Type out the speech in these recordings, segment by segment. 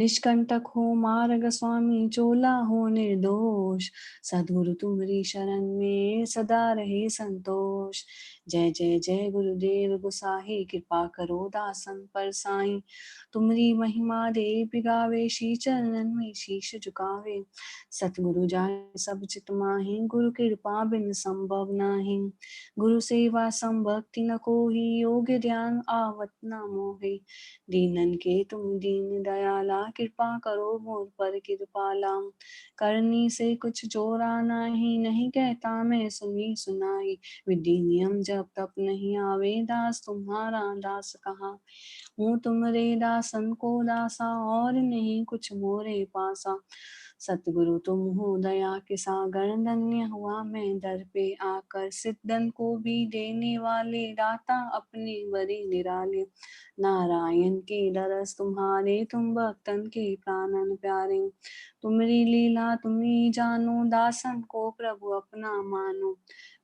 निष्कंटक हो मार्ग स्वामी, चोला हो निर्दोष, सद्गुरु तुम्हारी शरण में सदा रहे संतोष। जय जय जय गुरुदेव गुसाही, कृपा करो दासन पर साई। तुम्हारी महिमा देव गावे, शी चरणन में शीश झुकावे। सतगुरु जाने सब चित माही, गुरु कृपा बिन संभव नाही। गुरु सेवा संभक्ति न कोही, योग ध्यान आवत न मोहे। दीनन के तुम दीन दयाला, कृपा करो मोर पर कृपाला। करनी से कुछ जोरा नाही, नहीं कहता मैं सुनी सुनाई। विधि नियम जब तप नहीं आवे, दास तुम्हारा दास कहा। हूँ तुमरे दासन को दासा, और नहीं कुछ मोरे पासा। सतगुरु तुम हो दया के सागर, धन्य हुआ मैं दर पे आकर। सिद्धन को भी देने वाले, दाता अपने बड़े निराले। नारायण के दरस तुम्हारे, तुम भक्तन के प्राणन प्यारे। तुम्हारी लीला तुम्ही जानो, दासन को प्रभु अपना मानो।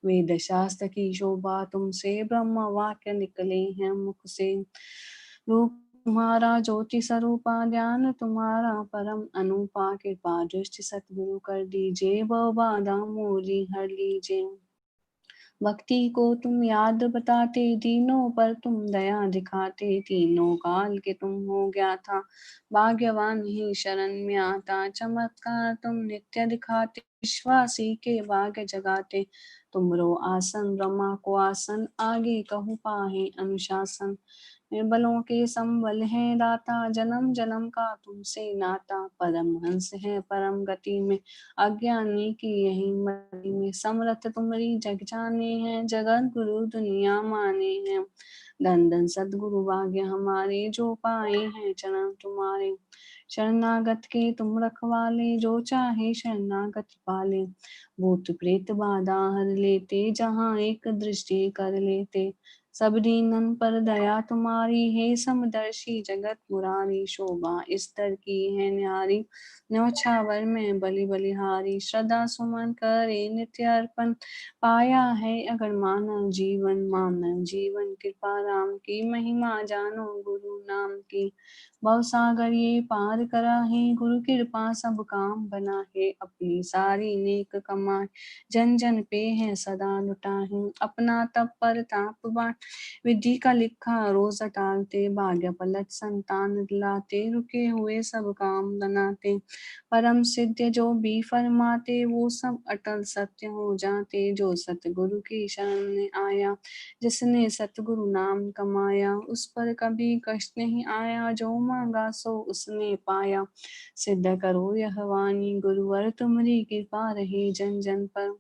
वेद शास्त्र की शोभा तुमसे, ब्रह्म वाक्य निकले हैं मुख से। रूप तुम्हारा ज्योति स्वरूपा, ज्ञान तुम्हारा परम अनुपा। कृपा दृष्टि सतगुरु कर दीजिए, भव बाधा मोरी हर लीजिए। भक्ति को तुम याद बताते, दीनों पर तुम दया दिखाते। तीनों काल के तुम हो गया था, भाग्यवान ही शरण में आता। चमत्कार तुम नित्य दिखाते, विश्वासी के भाग्य जगाते। तुमरो आसन ब्रह्मा को आसन, आगे कहूँ पाहे अनुशासन। निर्बलों के संबल है दाता, जन्म जन्म का तुमसे नाता। परम हंस है परम गति में, अज्ञानी की यही मति में। समर्थ तुम्हारी जग जाने हैं, जगत गुरु दुनिया माने हैं। धन धन सद्गुरु भाग्य हमारे, जो पाए हैं चरण तुम्हारे। शरणागत के तुम रखवाले, जो चाहे शरणागत पाले। भूत प्रेत बाधा हर लेते, जहाँ एक दृष्टि कर लेते। सब दीनन पर दया तुम्हारी है, समदर्शी जगत मुरारी। शोभा स्तर की है न्यारी, न्योछावर में बलि बलिहारी। श्रद्धा सुमन करे नित्य अर्पण, पाया है अगर मानव जीवन। मानव जीवन कृपा राम की, महिमा जानो गुरु नाम की। भव सागर ये पार करा है, गुरु कृपा सब काम बना है। अपनी सारी नेक कमाए, जन जन पे है सदा लुटाहे। अपना तप पर ताप बांट, विधि का लिखा रोज टालते। भाग्य पलट संतान दिलाते, रुके हुए सब काम बनाते। परम सिद्ध जो भी फरमाते, वो सब अटल सत्य हो जाते। जो सतगुरु की शरण में आया, जिसने सतगुरु नाम कमाया। उस पर कभी कष्ट नहीं आया, जो मांगा सो उसने पाया। सिद्ध करो यह वाणी गुरुवर, तुम्हारी कृपा रहे जन जन पर।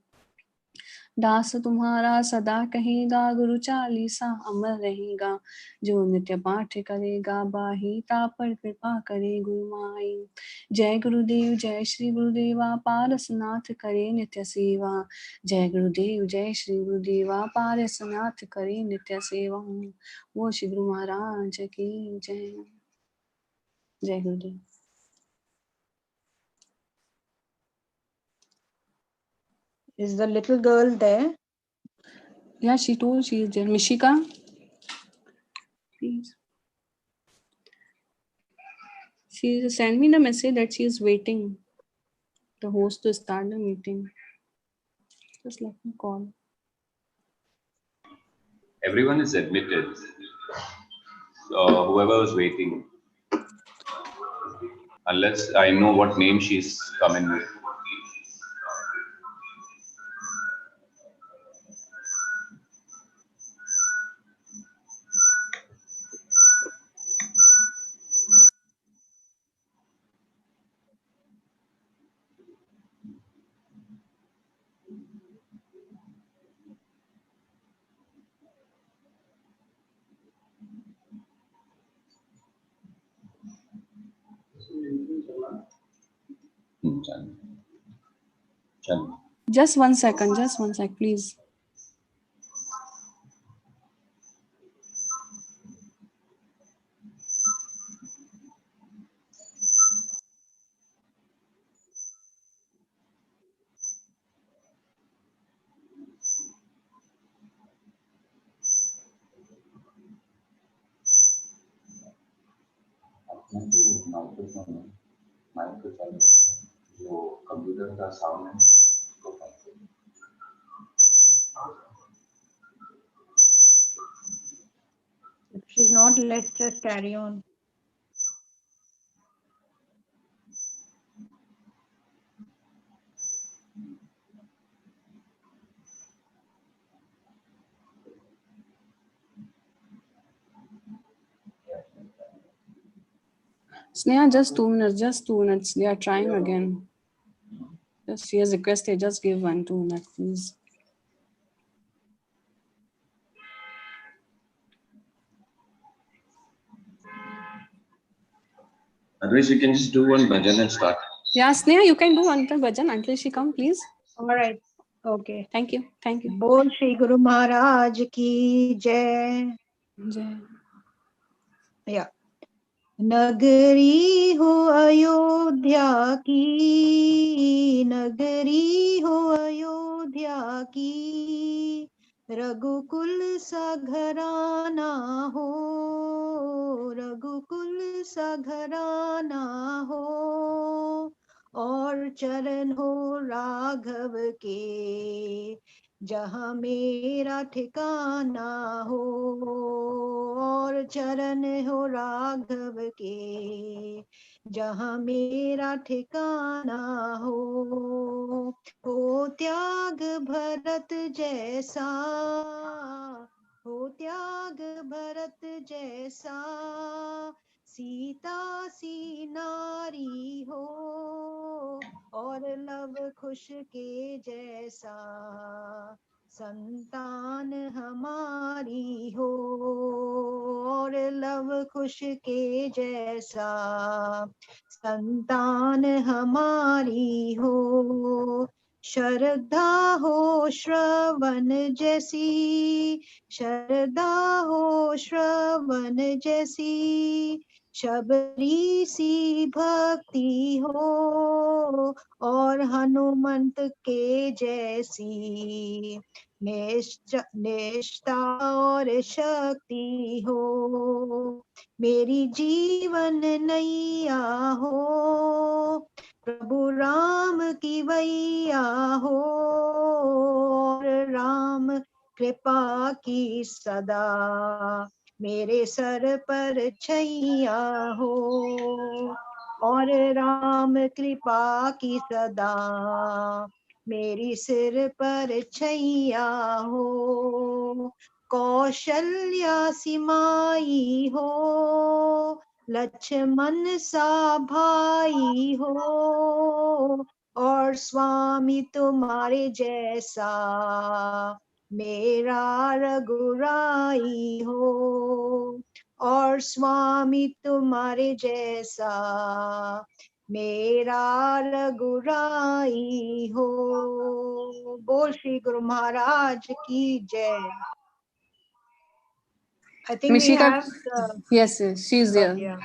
दास तुम्हारा सदा कहेगा, गुरु चालीसा अमर रहेगा। जो नित्य पाठ करेगा, बाही पर कृपा करे गुरु माई। जय गुरुदेव जय श्री गुरुदेवा, पारसनाथ करे नित्य सेवा। जय गुरुदेव जय श्री गुरुदेवा, पारसनाथ करे नित्य सेवा। वो श्री गुरु महाराज की जय। जय गुरुदेव। Is the little girl there? Yeah, she told she is there. Mishika, please. She sent me the message that she is waiting the host to start the meeting. Just let me call. Everyone is admitted. Whoever was waiting. Unless I know what name she's coming with. Just 1 second, just 1 sec, please. Mic तो चालू है, जो computer का sound है उसको बंद करो। If she's not, let's just carry on. Sneha, just 2 minutes, just 2 minutes. They are trying again. Just she has requested, just give 1-2 minutes, please. Otherwise, you can just do one bhajan and start. Yeah, Sneha, you can do one bhajan until she come, please. All right. Okay. Thank you. Thank you. बोल श्री गुरु महाराज की जय. Jai. Yeah. नगरी हो अयोध्या की, नगरी हो अयोध्या की, रघुकुल सा घराना हो, रघुकुल सा घराना हो, और चरण हो राघव के, जहाँ मेरा ठिकाना हो, और चरण हो राघव के, जहाँ मेरा ठिकाना हो त्याग भरत जैसा, हो त्याग भरत जैसा, सीता सी नारी हो, और लव कुश के जैसा, संतान हमारी हो, और लव कुश के जैसा, संतान हमारी हो. श्रद्धा हो श्रवण जैसी, श्रद्धा हो श्रवण जैसी, शबरी सी भक्ति हो, और हनुमंत के जैसी, निष्ठा और शक्ति हो. मेरी जीवन नैया हो, प्रभु राम की वैया हो, और राम कृपा की सदा, मेरे सर पर छैया हो, और राम कृपा की सदा, मेरी सिर पर छैया हो. कौशल्या सिमाई हो, लक्ष्मण सा भाई हो, और स्वामी तुम्हारे जैसा, मेरा रघुराई हो, और स्वामी तुम्हारे जैसा, मेरा रघुराई हो. बोल श्री गुरु महाराज की जय. I think Mishika, we have the, yes, she's there. yeah.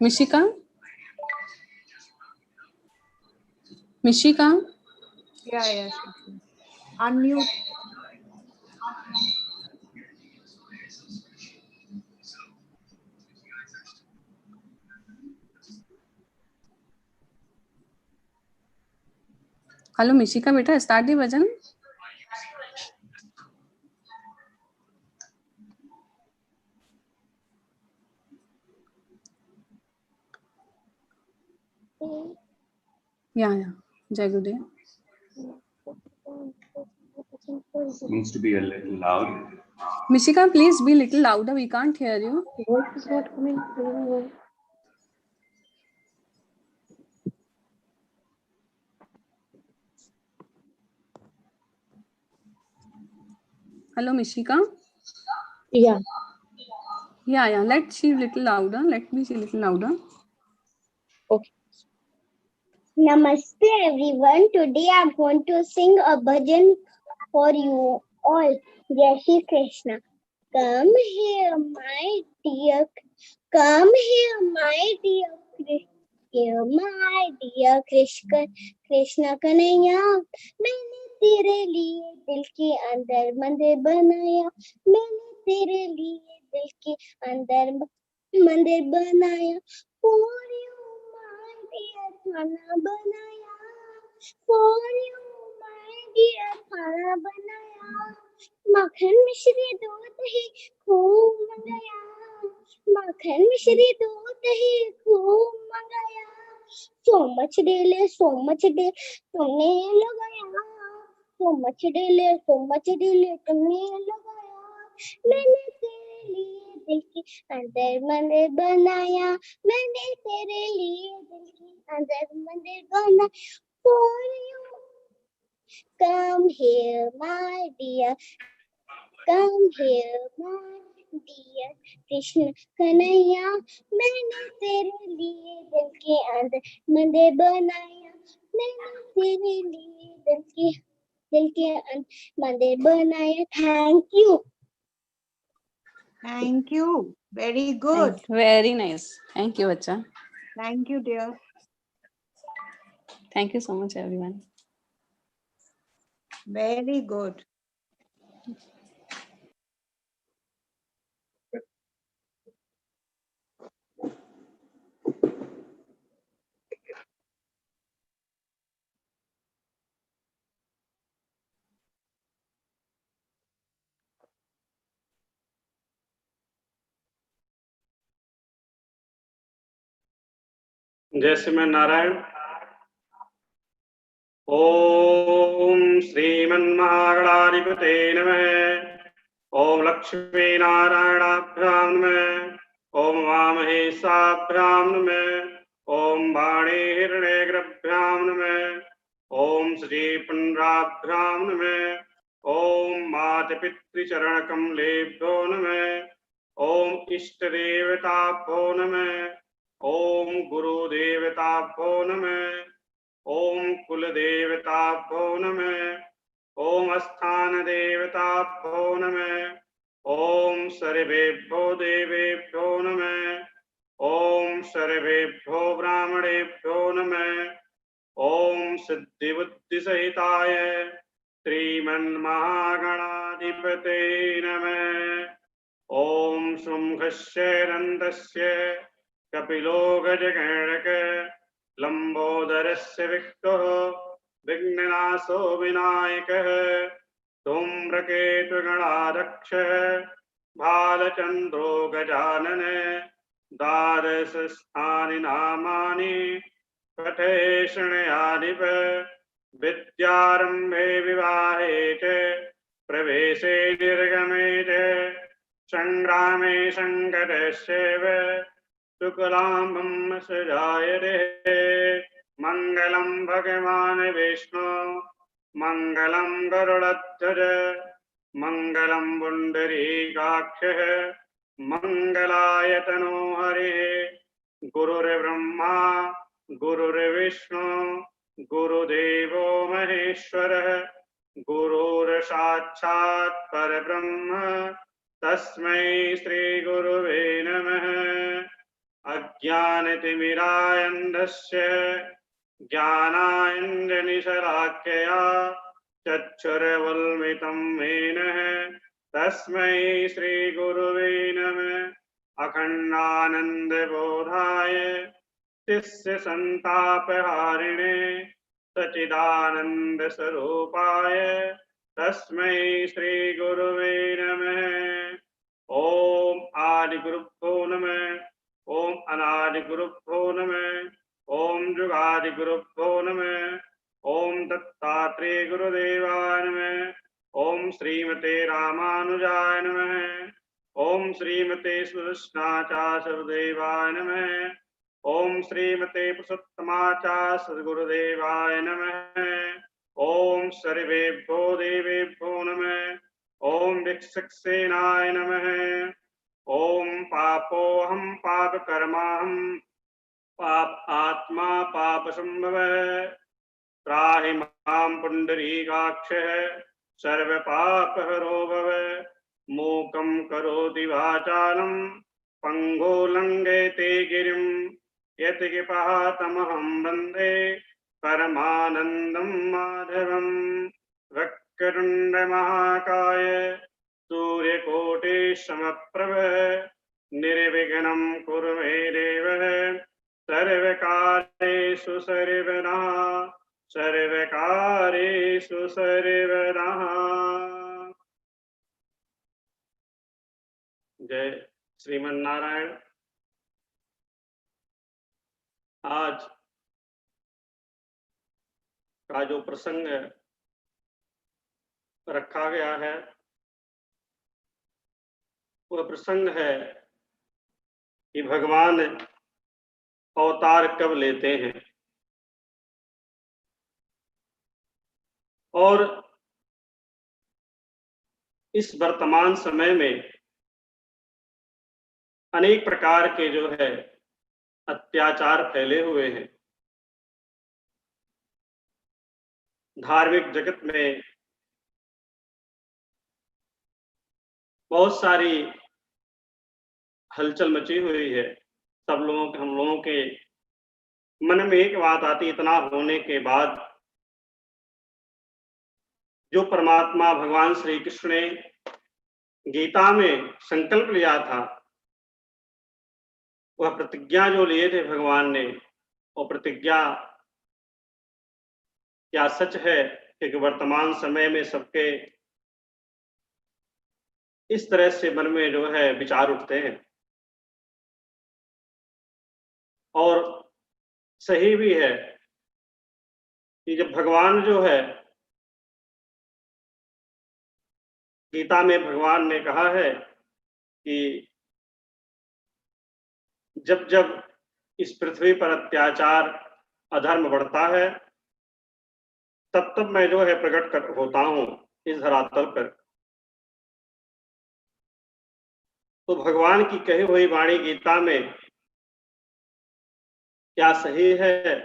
Mishika? Mishika? Yeah. Unmute. Hello, Mishika, beta, start the bhajan. Yeah. Jai Gurudev. Needs to be a little loud. Mishika, please be little louder. We can't hear you. Voice is not coming through. Hello, Mishika. Yeah. Yeah. Let she little louder. Let me see little louder. Okay. Namaste everyone. Today I'm going to sing a bhajan for you all. Jai Shri Krishna. Come here, my dear. Come here, my dear Krishna. Here, my dear Krishna Kanhaiya. मैंने तेरे लिए दिल के अंदर मंदिर बनाया. मैंने तेरे लिए दिल के अंदर मंदिर बनाया. For you, my dear, खाना बनाया. For you, my dear, खाना बनाया. माखन मिश्री दूध दही खूब मंगाया. माखन मिश्री दूध दही खूब मंगाया. So much डेले तुमने लगाया. So much डेले तुमने लगाया. मैंने तेरे लिए दिल के अंदर मंदिर बनाया. मैंने तेरे लिए दिल के अंदर मंदिर बनाया. For you, come here, my dear. Come here, my dear. Krishna Kanhaiya, मैंने तेरे लिए दिल के अंदर मंदिर बनाया. मैंने तेरे लिए दिल के अंदर मंदिर बनाया. Thank you. Thank you. Very good. Very nice. Thank you, बच्चा. Thank you, dear. Thank you so much, everyone. Very good. जय श्रीमन नारायण. ओम श्रीमन्महागणाधिपते नमः. ओम लक्ष्मी नारायणाभ्यां नमः. ओम वामहेशाभ्यां नमः. ओम वाणी हिरण्यगर्भाभ्यां नमः. ओम श्री पुण्ड्राभ्यां नमः. ओम मातपितृचरणकमलेभ्यो नमः. ओम इष्टदेवताभ्यो नमः. ओम गुरुदेवताभ्यो नमः. ओम कुलदेवताभ्यो नमः. ओम स्थानदेवताभ्यो नमः. ओम सर्वेभ्यो देवेभ्यो नमः. ओम सर्वेभ्यो ब्राह्मणेभ्यो नमः. ओम सिद्धिबुद्धिसहिताय श्रीमन्महागणाधिपते नमः. ओम शुंभस्य नन्दस्य कपिलो गजगणक लंबोदरस्य विक्टो विघ्ननाशो विनायकः धूम्रकेतुगणाध्यक्षः भालचन्द्रो गजानन द्वादशस्थानि नामानि पठेषणयाधिप विद्यारम्भे विवाहे च प्रवेशे निर्गमे च संग्रामे संकटस्यैव शुक्लाम्बं सजायते. मंगलम भगवान विष्णु मंगलम गरुड़ध्वज मंगलम पुंडरीकाक्षः मंगलायतनो हरिः. गुरुर्ब्रह्मा गुरुर्विष्णु गुरुदेवो महेश्वरः गुरुर्साक्षात् परब्रह्म तस्मै श्री गुरुवे नमः. अज्ञानतिमिरान्धस्य ज्ञानाञ्जनशलाकया चक्षुरुन्मिलितं येन तस्मै श्री गुरुवे नमः. अखण्डानन्दबोधाय शिष्यसन्तापहारिणे सच्चिदानन्दस्वरूपाय तस्मै श्री गुरुवे नमः. ओम आदिगुरुभ्यो नमः. ओम अनादिगुरुभ्यो नमः. ओम जुगादिगुरुभ्यो नमः. ओम दत्तात्रेय गुरुदेवाय नमः. ओम श्रीमते रामानुजाय नमः. ओम श्रीमते सुदर्शनाचार्यदेवाय नमः. ओम श्रीमते पुरुषोत्तमाचार्य सद्गुरुदेवाय नमः. ओम सर्वेभ्यो देवेभ्यो नमः. ओम भिक्षुकसेनाय नमः. ओम पापोऽहं पापकर्माहं पाप आत्मा पापसंभवः त्राहि मां पुण्डरीकाक्षः सर्वपापहरो भव. मूकं करोति वाचालं पंगो लंघयते गिरिं यत्कृपातमहं वन्दे परमानन्दं माधवम्. वक्रतुण्डमहाकाय सूर्यकोटि समप्रभ निर्विघ्नं कुरु मे देव. सर्वकारेषु सर्वदा सर्वकारेषु सर्वदा। जय श्रीमन नारायण। आज का जो प्रसंग रखा गया है वह प्रसंग है कि भगवान अवतार कब लेते हैं और इस वर्तमान समय में अनेक प्रकार के जो है अत्याचार फैले हुए हैं। धार्मिक जगत में बहुत सारी हलचल मची हुई है। सब लोगों के, हम लोगों के मन में एक बात आती, इतना होने के बाद जो परमात्मा भगवान श्री कृष्ण ने गीता में संकल्प लिया था, वह प्रतिज्ञा जो लिए थे भगवान ने, वो प्रतिज्ञा क्या सच है? क्योंकि वर्तमान समय में सबके इस तरह से मन में जो है विचार उठते हैं और सही भी है कि जब भगवान जो है, गीता में भगवान ने कहा है कि जब जब इस पृथ्वी पर अत्याचार अधर्म बढ़ता है तब तब मैं जो है प्रकट होता हूं इस धरातल पर। तो भगवान की कही हुई वाणी गीता में क्या सही है?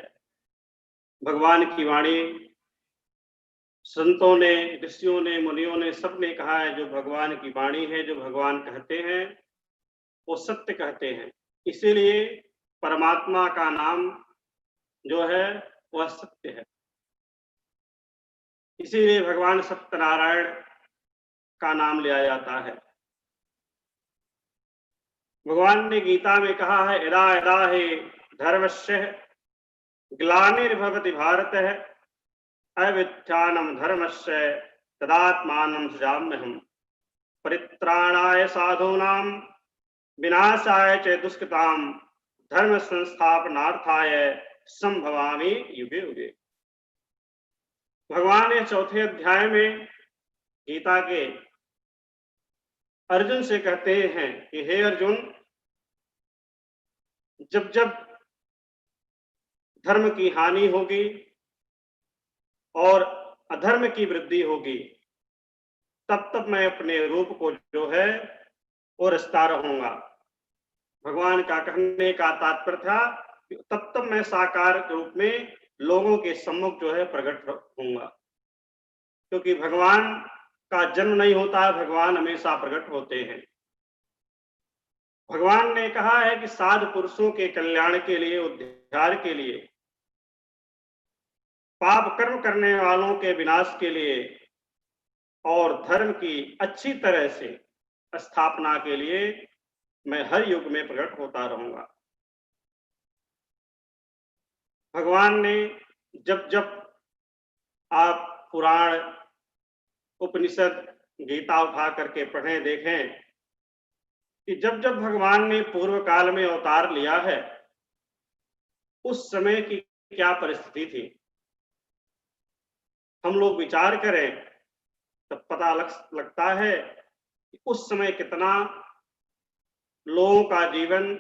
भगवान की वाणी संतों ने, ऋषियों ने, मुनियों ने, सबने कहा है जो भगवान की वाणी है, जो भगवान कहते हैं वो सत्य कहते हैं। इसीलिए परमात्मा का नाम जो है वह सत्य है। इसीलिए भगवान सत्यनारायण का नाम लिया जाता है। भगवान ने गीता में कहा है, यदा यदा हि धर्मस्य ग्लानिर्भवति भारत अव्युत्थानं धर्मस्य तदात्मानं सृजाम्यहम् परित्राणाय साधूनां विनाशाय च दुष्कृतां धर्म संस्थापनार्थाय संभवामि युगे युगे। भगवान ने चौथे अध्याय में गीता के अर्जुन से कहते हैं कि हे अर्जुन, जब जब धर्म की हानि होगी और अधर्म की वृद्धि होगी तब तब मैं अपने रूप को जो है वो रचता रहूंगा। भगवान का कहने का तात्पर्य था तब तब मैं साकार रूप में लोगों के सम्मुख जो है प्रकट होऊंगा, क्योंकि भगवान का जन्म नहीं होता है, भगवान हमेशा प्रकट होते हैं। भगवान ने कहा है कि साधु पुरुषों के कल्याण के लिए, उद्धार के लिए, पाप कर्म करने वालों के विनाश के लिए और धर्म की अच्छी तरह से स्थापना के लिए मैं हर युग में प्रकट होता रहूंगा। भगवान ने जब जब आप पुराण, उपनिषद, गीता उठा करके पढ़ें, देखें कि जब जब भगवान ने पूर्व काल में अवतार लिया है उस समय की क्या परिस्थिति थी, हम लोग विचार करें तब पता लगता है कि उस समय कितना लोगों का जीवन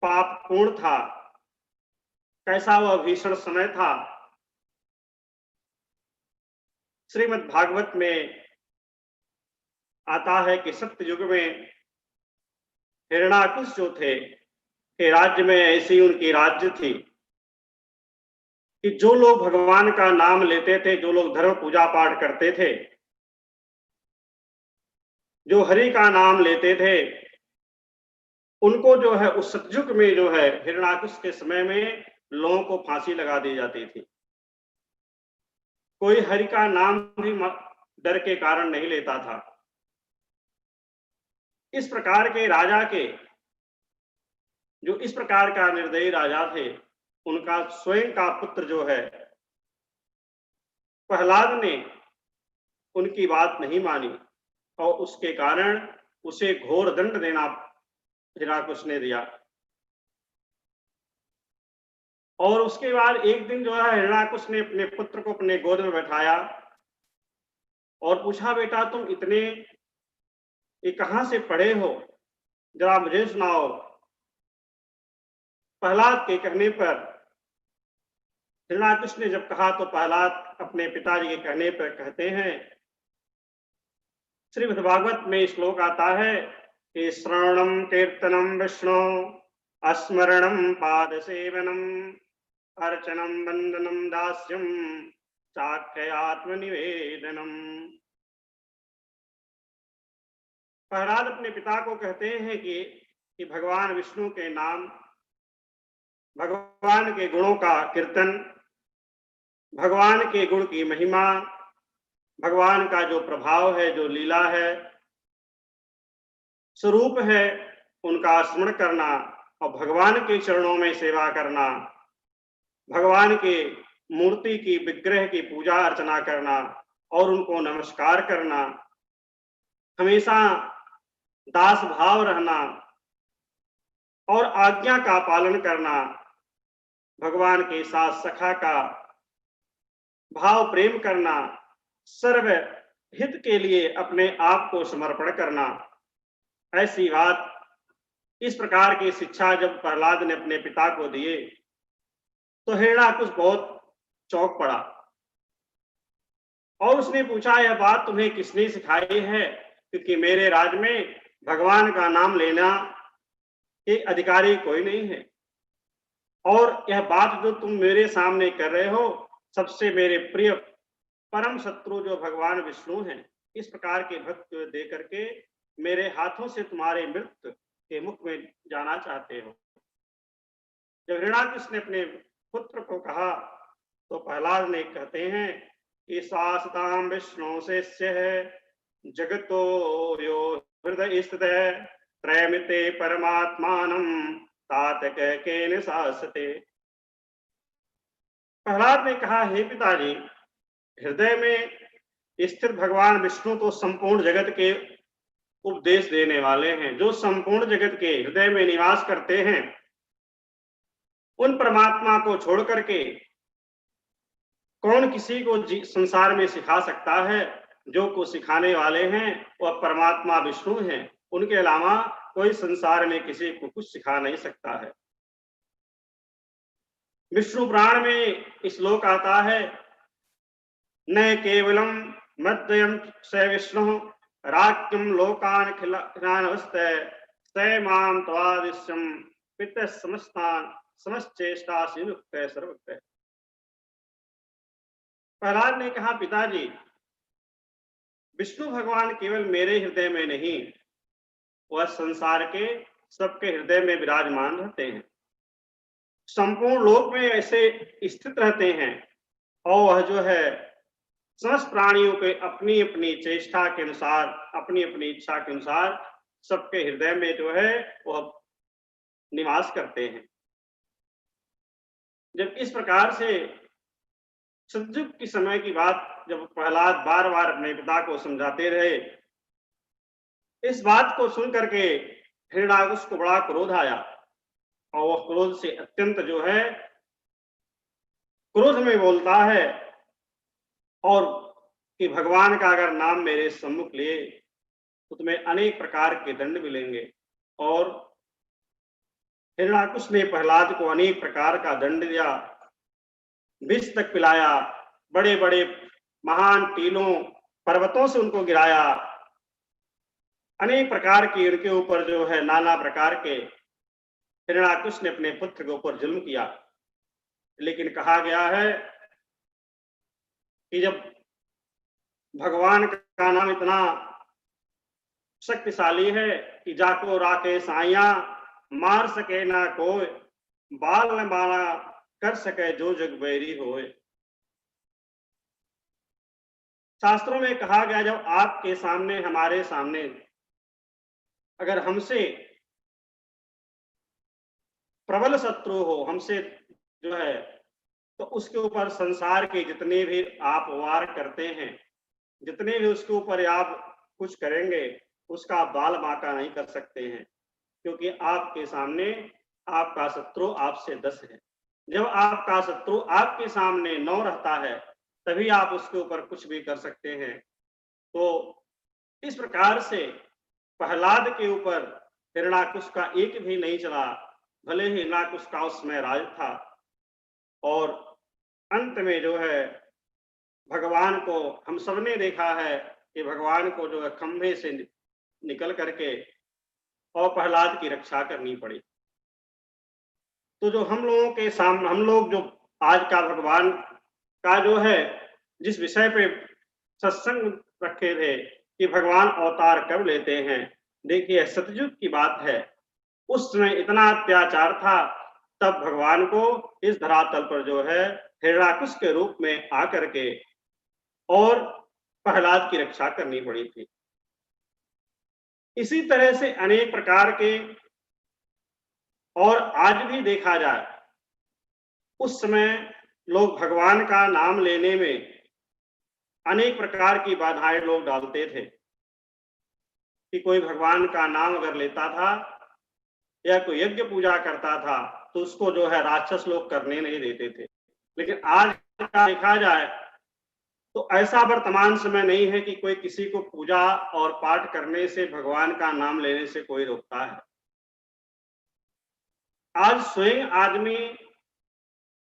पापपूर्ण था, कैसा वह भीषण समय था। श्रीमद् भागवत में आता है कि सत्य युग में हिरण्याकुश जो थे के राज्य में ऐसी उनकी राज्य थी कि जो लोग भगवान का नाम लेते थे, जो लोग धर्म पूजा पाठ करते थे, जो हरि का नाम लेते थे, उनको जो है उस सतयुग में जो है हिरण्याकुश के समय में लोगों को फांसी लगा दी जाती थी। कोई हरि का नाम भी डर के कारण नहीं लेता था। इस प्रकार के राजा के जो इस प्रकार का निर्दयी राजा थे, उनका स्वयं का पुत्र जो है प्रहलाद ने उनकी बात नहीं मानी और उसके कारण उसे घोर दंड देना हिरण्यकुश ने दिया। और उसके बाद एक दिन जो है हिरण्यकुश ने अपने पुत्र को अपने गोद में बैठाया और पूछा, बेटा तुम इतने ये कहां से पढ़े हो, जरा मुझे सुनाओ। प्रहलाद के कहने पर हिरण्यकुश ने जब कहा तो प्रहलाद अपने पिताजी के कहने पर कहते हैं, श्रीमद्भागवत में श्लोक आता है कि श्रवणम कीर्तनम विष्णु अस्मरणम पाद सेवनम अर्चनम वंदनम दास्यम चाख्य आत्मनिवेदनम। प्रहलाद अपने पिता को कहते हैं कि भगवान विष्णु के नाम, भगवान के गुणों का कीर्तन, भगवान के गुण की महिमा, भगवान का जो प्रभाव है, जो लीला है, स्वरूप है, उनका स्मरण करना और भगवान के चरणों में सेवा करना, भगवान के मूर्ति की, विग्रह की पूजा अर्चना करना और उनको नमस्कार करना, हमेशा दास भाव रहना और आज्ञा का पालन करना, भगवान के साथ सखा का भाव प्रेम करना, सर्व हित के लिए अपने आप को समर्पण करना, ऐसी बात, इस प्रकार की शिक्षा जब प्रहलाद ने अपने पिता को दिए तो हिरण्यकुश बहुत चौंक पड़ा और उसने पूछा, यह बात तुम्हें किसने सिखाई है? क्योंकि मेरे राज में भगवान का नाम लेना के अधिकारी कोई नहीं है और यह बात जो तुम मेरे सामने कर रहे हो, सबसे मेरे प्रिय परम शत्रु जो भगवान विष्णु हैं, इस प्रकार के भक्त दे करके मेरे हाथों से तुम्हारे मृत्यु के मुख में जाना चाहते हो। जब हिरण्यकुश ने अपने पुत्र को कहा तो प्रहलाद ने कहते हैं कि शासताम विष्णु शिष्य है जगतो यो हृदय स्थित त्रयमिते परमात्मानम तात केन शासते। प्रहलाद ने कहा, हे पिताजी, हृदय में स्थित भगवान विष्णु तो संपूर्ण जगत के उपदेश देने वाले हैं, जो संपूर्ण जगत के हृदय में निवास करते हैं। उन परमात्मा को छोड़ करके कौन किसी को संसार में सिखा सकता है? जो को सिखाने वाले हैं वह परमात्मा विष्णु हैं, उनके अलावा कोई संसार में किसी को कुछ सिखा नहीं सकता है। विष्णु पुराण में श्लोक आता है, न केवलम मध्यम स विष्णु राक्यम लोकान खिलानवस्ते स माम त्वादिश्यम पितः समस्तान समश्चेष्टा सिनुक्त सर्वक्त। प्रहलाद ने कहा, पिताजी, विष्णु भगवान केवल मेरे हृदय में नहीं, वह संसार के सबके हृदय में विराजमान रहते हैं, संपूर्ण लोक में ऐसे स्थित रहते हैं और वह जो है समस्त प्राणियों के अपनी अपनी चेष्टा के अनुसार, अपनी अपनी इच्छा के अनुसार सबके हृदय में जो है वह निवास करते हैं। जब इस प्रकार से सतयुग की समय की बात जब प्रहलाद बार बार अपने पिता को समझाते रहे, इस बात को सुन करके हिरण्यकुश को बड़ा क्रोध आया और वह क्रोध से अत्यंत जो है क्रोध में बोलता है और कि भगवान का अगर नाम मेरे सम्मुख लिए तो तुम्हें अनेक प्रकार के दंड मिलेंगे। और हिरण्यकुश ने प्रहलाद को अनेक प्रकार का दंड दिया, विष तक पिलाया, बड़े बड़े महान टीलों पर्वतों से उनको गिराया, अनेक प्रकार की उनके ऊपर जो है नाना प्रकार के हिरण्यकुश ने अपने पुत्र के ऊपर जुल्म किया। लेकिन कहा गया है कि जब भगवान का नाम इतना शक्तिशाली है कि जाको राके साइया मार सके ना कोई, बाल न बाला कर सके जो जग बैरी होए। शास्त्रों में कहा गया, जब आपके सामने, हमारे सामने अगर हमसे प्रबल शत्रु हो हमसे जो है, तो उसके ऊपर संसार के जितने भी आप वार करते हैं, जितने भी उसके ऊपर आप कुछ करेंगे, उसका बाल बांका नहीं कर सकते हैं, क्योंकि आपके सामने आपका शत्रु आपसे 10 है। जब आपका शत्रु आपके सामने 9 रहता है, तभी आप उसके ऊपर कुछ भी कर सकते हैं। तो इस प्रकार से प्रहलाद के ऊपर हिरणाकुश का एक भी नहीं चला, भले ही हिरणाकुश का उसमें राज था। और अंत में जो है भगवान को हम सबने देखा है कि भगवान को जो है खंभे से निकल करके और प्रहलाद की रक्षा करनी पड़ी। तो जो हम लोगों के सामने, हम लोग जो आज का भगवान का जो है जिस विषय पे सत्संग रखे थे कि भगवान अवतार कब लेते हैं, देखिए सतयुग की बात है। उस समय इतना अत्याचार था, तब भगवान को इस धरातल पर जो है हिरणाकुश के रूप में आकर के और प्रहलाद की रक्षा करनी पड़ी थी। इसी तरह से अनेक प्रकार के, और आज भी देखा जाए, उस समय लोग भगवान का नाम लेने में अनेक प्रकार की बाधाएं लोग डालते थे कि कोई भगवान का नाम अगर लेता था या कोई यज्ञ पूजा करता था तो उसको जो है राक्षस लोग करने नहीं देते थे। लेकिन आज का देखा जाए तो ऐसा वर्तमान समय नहीं है कि कोई किसी को पूजा और पाठ करने से, भगवान का नाम लेने से कोई रोकता है। आज स्वयं आदमी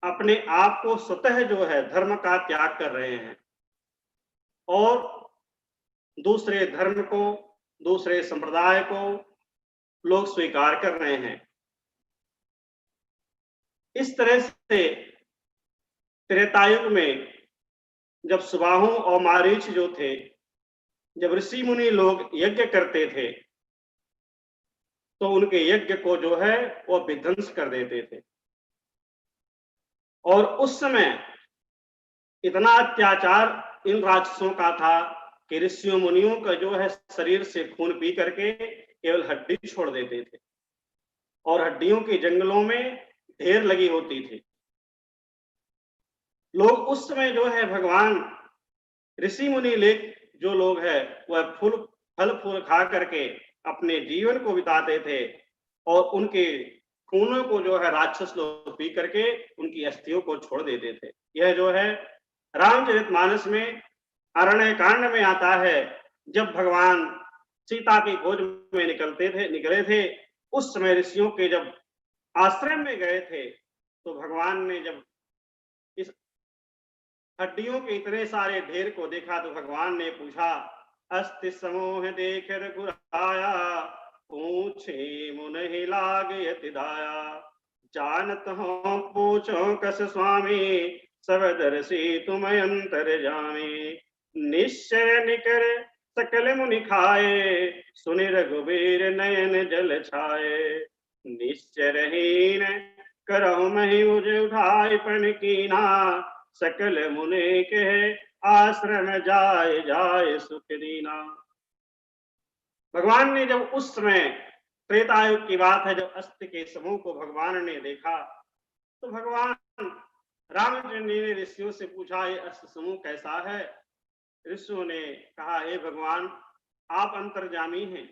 अपने आप को स्वतः जो है धर्म का त्याग कर रहे हैं और दूसरे धर्म को, दूसरे संप्रदाय को लोग स्वीकार कर रहे हैं। इस तरह से त्रेतायुग में जब सुबाहु और मारीच जो थे, जब ऋषि मुनि लोग यज्ञ करते थे तो उनके यज्ञ को जो है वो विध्वंस कर देते थे। और उस समय इतना अत्याचार इन राक्षसों का था कि ऋषियों मुनियों का जो है शरीर से खून पी करके केवल हड्डी छोड़ देते थे और हड्डियों के जंगलों में ढेर लगी होती थी। लोग उस समय जो है भगवान ऋषि मुनि जो लोग है वह फल फूल खा करके अपने जीवन को बिताते थे और उनके खूनों को जो है राक्षस लोग पी करके उनकी अस्थियों को छोड़ देते थे। यह जो है रामचरितमानस में अरण्य कांड में आता है। जब भगवान सीता की खोज में निकले थे, उस समय ऋषियों के जब आश्रम में गए थे तो भगवान ने जब इस हड्डियों के इतने सारे ढेर को देखा तो भगवान ने पूछा, अस्ति समूह देख रघुराया, पूछे मुनि लाग यति दाया, जानत हो पूछो कस स्वामी, सब दर्शी तुम अंतर जामी, निश्चय निकर सकल मुनि खाए, सुनि रघुबीर नयन जल छाए, निश्चय रहीन करहु मही उज उठाए पण कीना, सकल मुनि के आश्रम जाए जाए सुख दीना। भगवान ने जब उस समय, त्रेतायुग की बात है, जब अस्थि के समूह को भगवान ने देखा तो भगवान रामचंद्र ने ऋषियों से पूछा, ये अस्थि समूह कैसा है? ऋषियों ने कहा, हे भगवान आप अंतर्यामी हैं,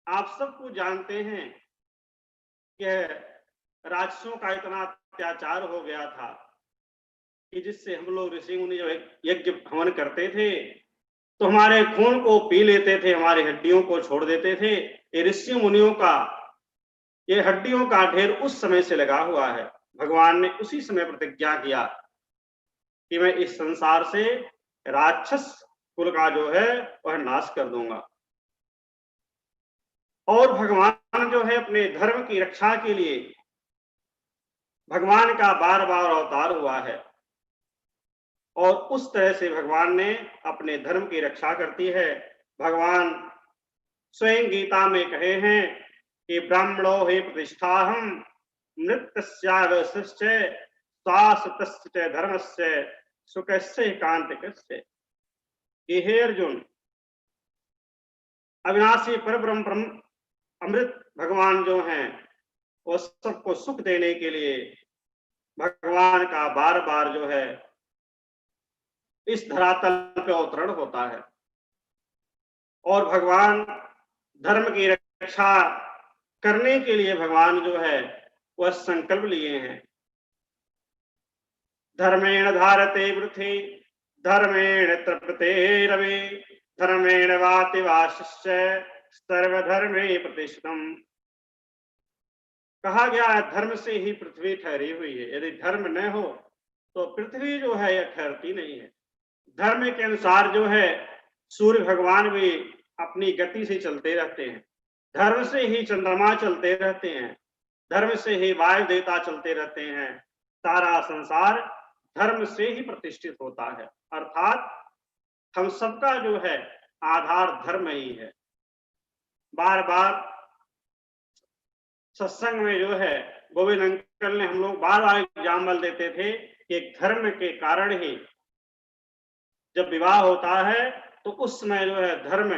आप सब कुछ जानते हैं कि राक्षसों का इतना अत्याचार हो गया था कि जिससे हम लोग ऋषि मुनि जब यज्ञ हवन करते थे तो हमारे खून को पी लेते थे, हमारी हड्डियों को छोड़ देते थे। ये ऋषि मुनियों का ये हड्डियों का ढेर उस समय से लगा हुआ है। भगवान ने उसी समय प्रतिज्ञा किया कि मैं इस संसार से राक्षस कुल का जो है वह नाश कर दूंगा। और भगवान जो है अपने धर्म की रक्षा के लिए भगवान का बार बार अवतार हुआ है और उस तरह से भगवान ने अपने धर्म की रक्षा करती है। भगवान स्वयं गीता में कहे हैं कि ब्राह्मणो हे प्रतिष्ठाहम नृत्यस्यावशिष्य शाश्वतस्य धर्मस्य सुखस्य कांतिकस्य। हे अर्जुन, अविनाशी परब्रह्म अमृत भगवान जो हैं वो सबको सुख देने के लिए भगवान का बार बार जो है इस धरातल पे अवतरण होता है। और भगवान धर्म की रक्षा करने के लिए भगवान जो है वह संकल्प लिए हैं। धर्मेण धारते पृथ्वी धर्मेण तृप्ते रवि धर्मेण वाति वाशिष्य सर्वधर्मे प्रतिष्ठितम्। कहा गया है धर्म से ही पृथ्वी ठहरी हुई है, यदि धर्म न हो तो पृथ्वी जो है यह ठहरती नहीं है। धर्म के अनुसार जो है सूर्य भगवान भी अपनी गति से चलते रहते हैं, धर्म से ही चंद्रमा चलते रहते हैं, धर्म से ही वायु देवता चलते रहते हैं। सारा संसार धर्म से ही प्रतिष्ठित होता है, अर्थात हम सबका जो है आधार धर्म ही है। बार बार सत्संग में जो है गोविंद अंकल ने हम लोग बार बार एग्जाम्पल देते थे कि धर्म के कारण ही जब विवाह होता है तो उस समय जो है धर्म,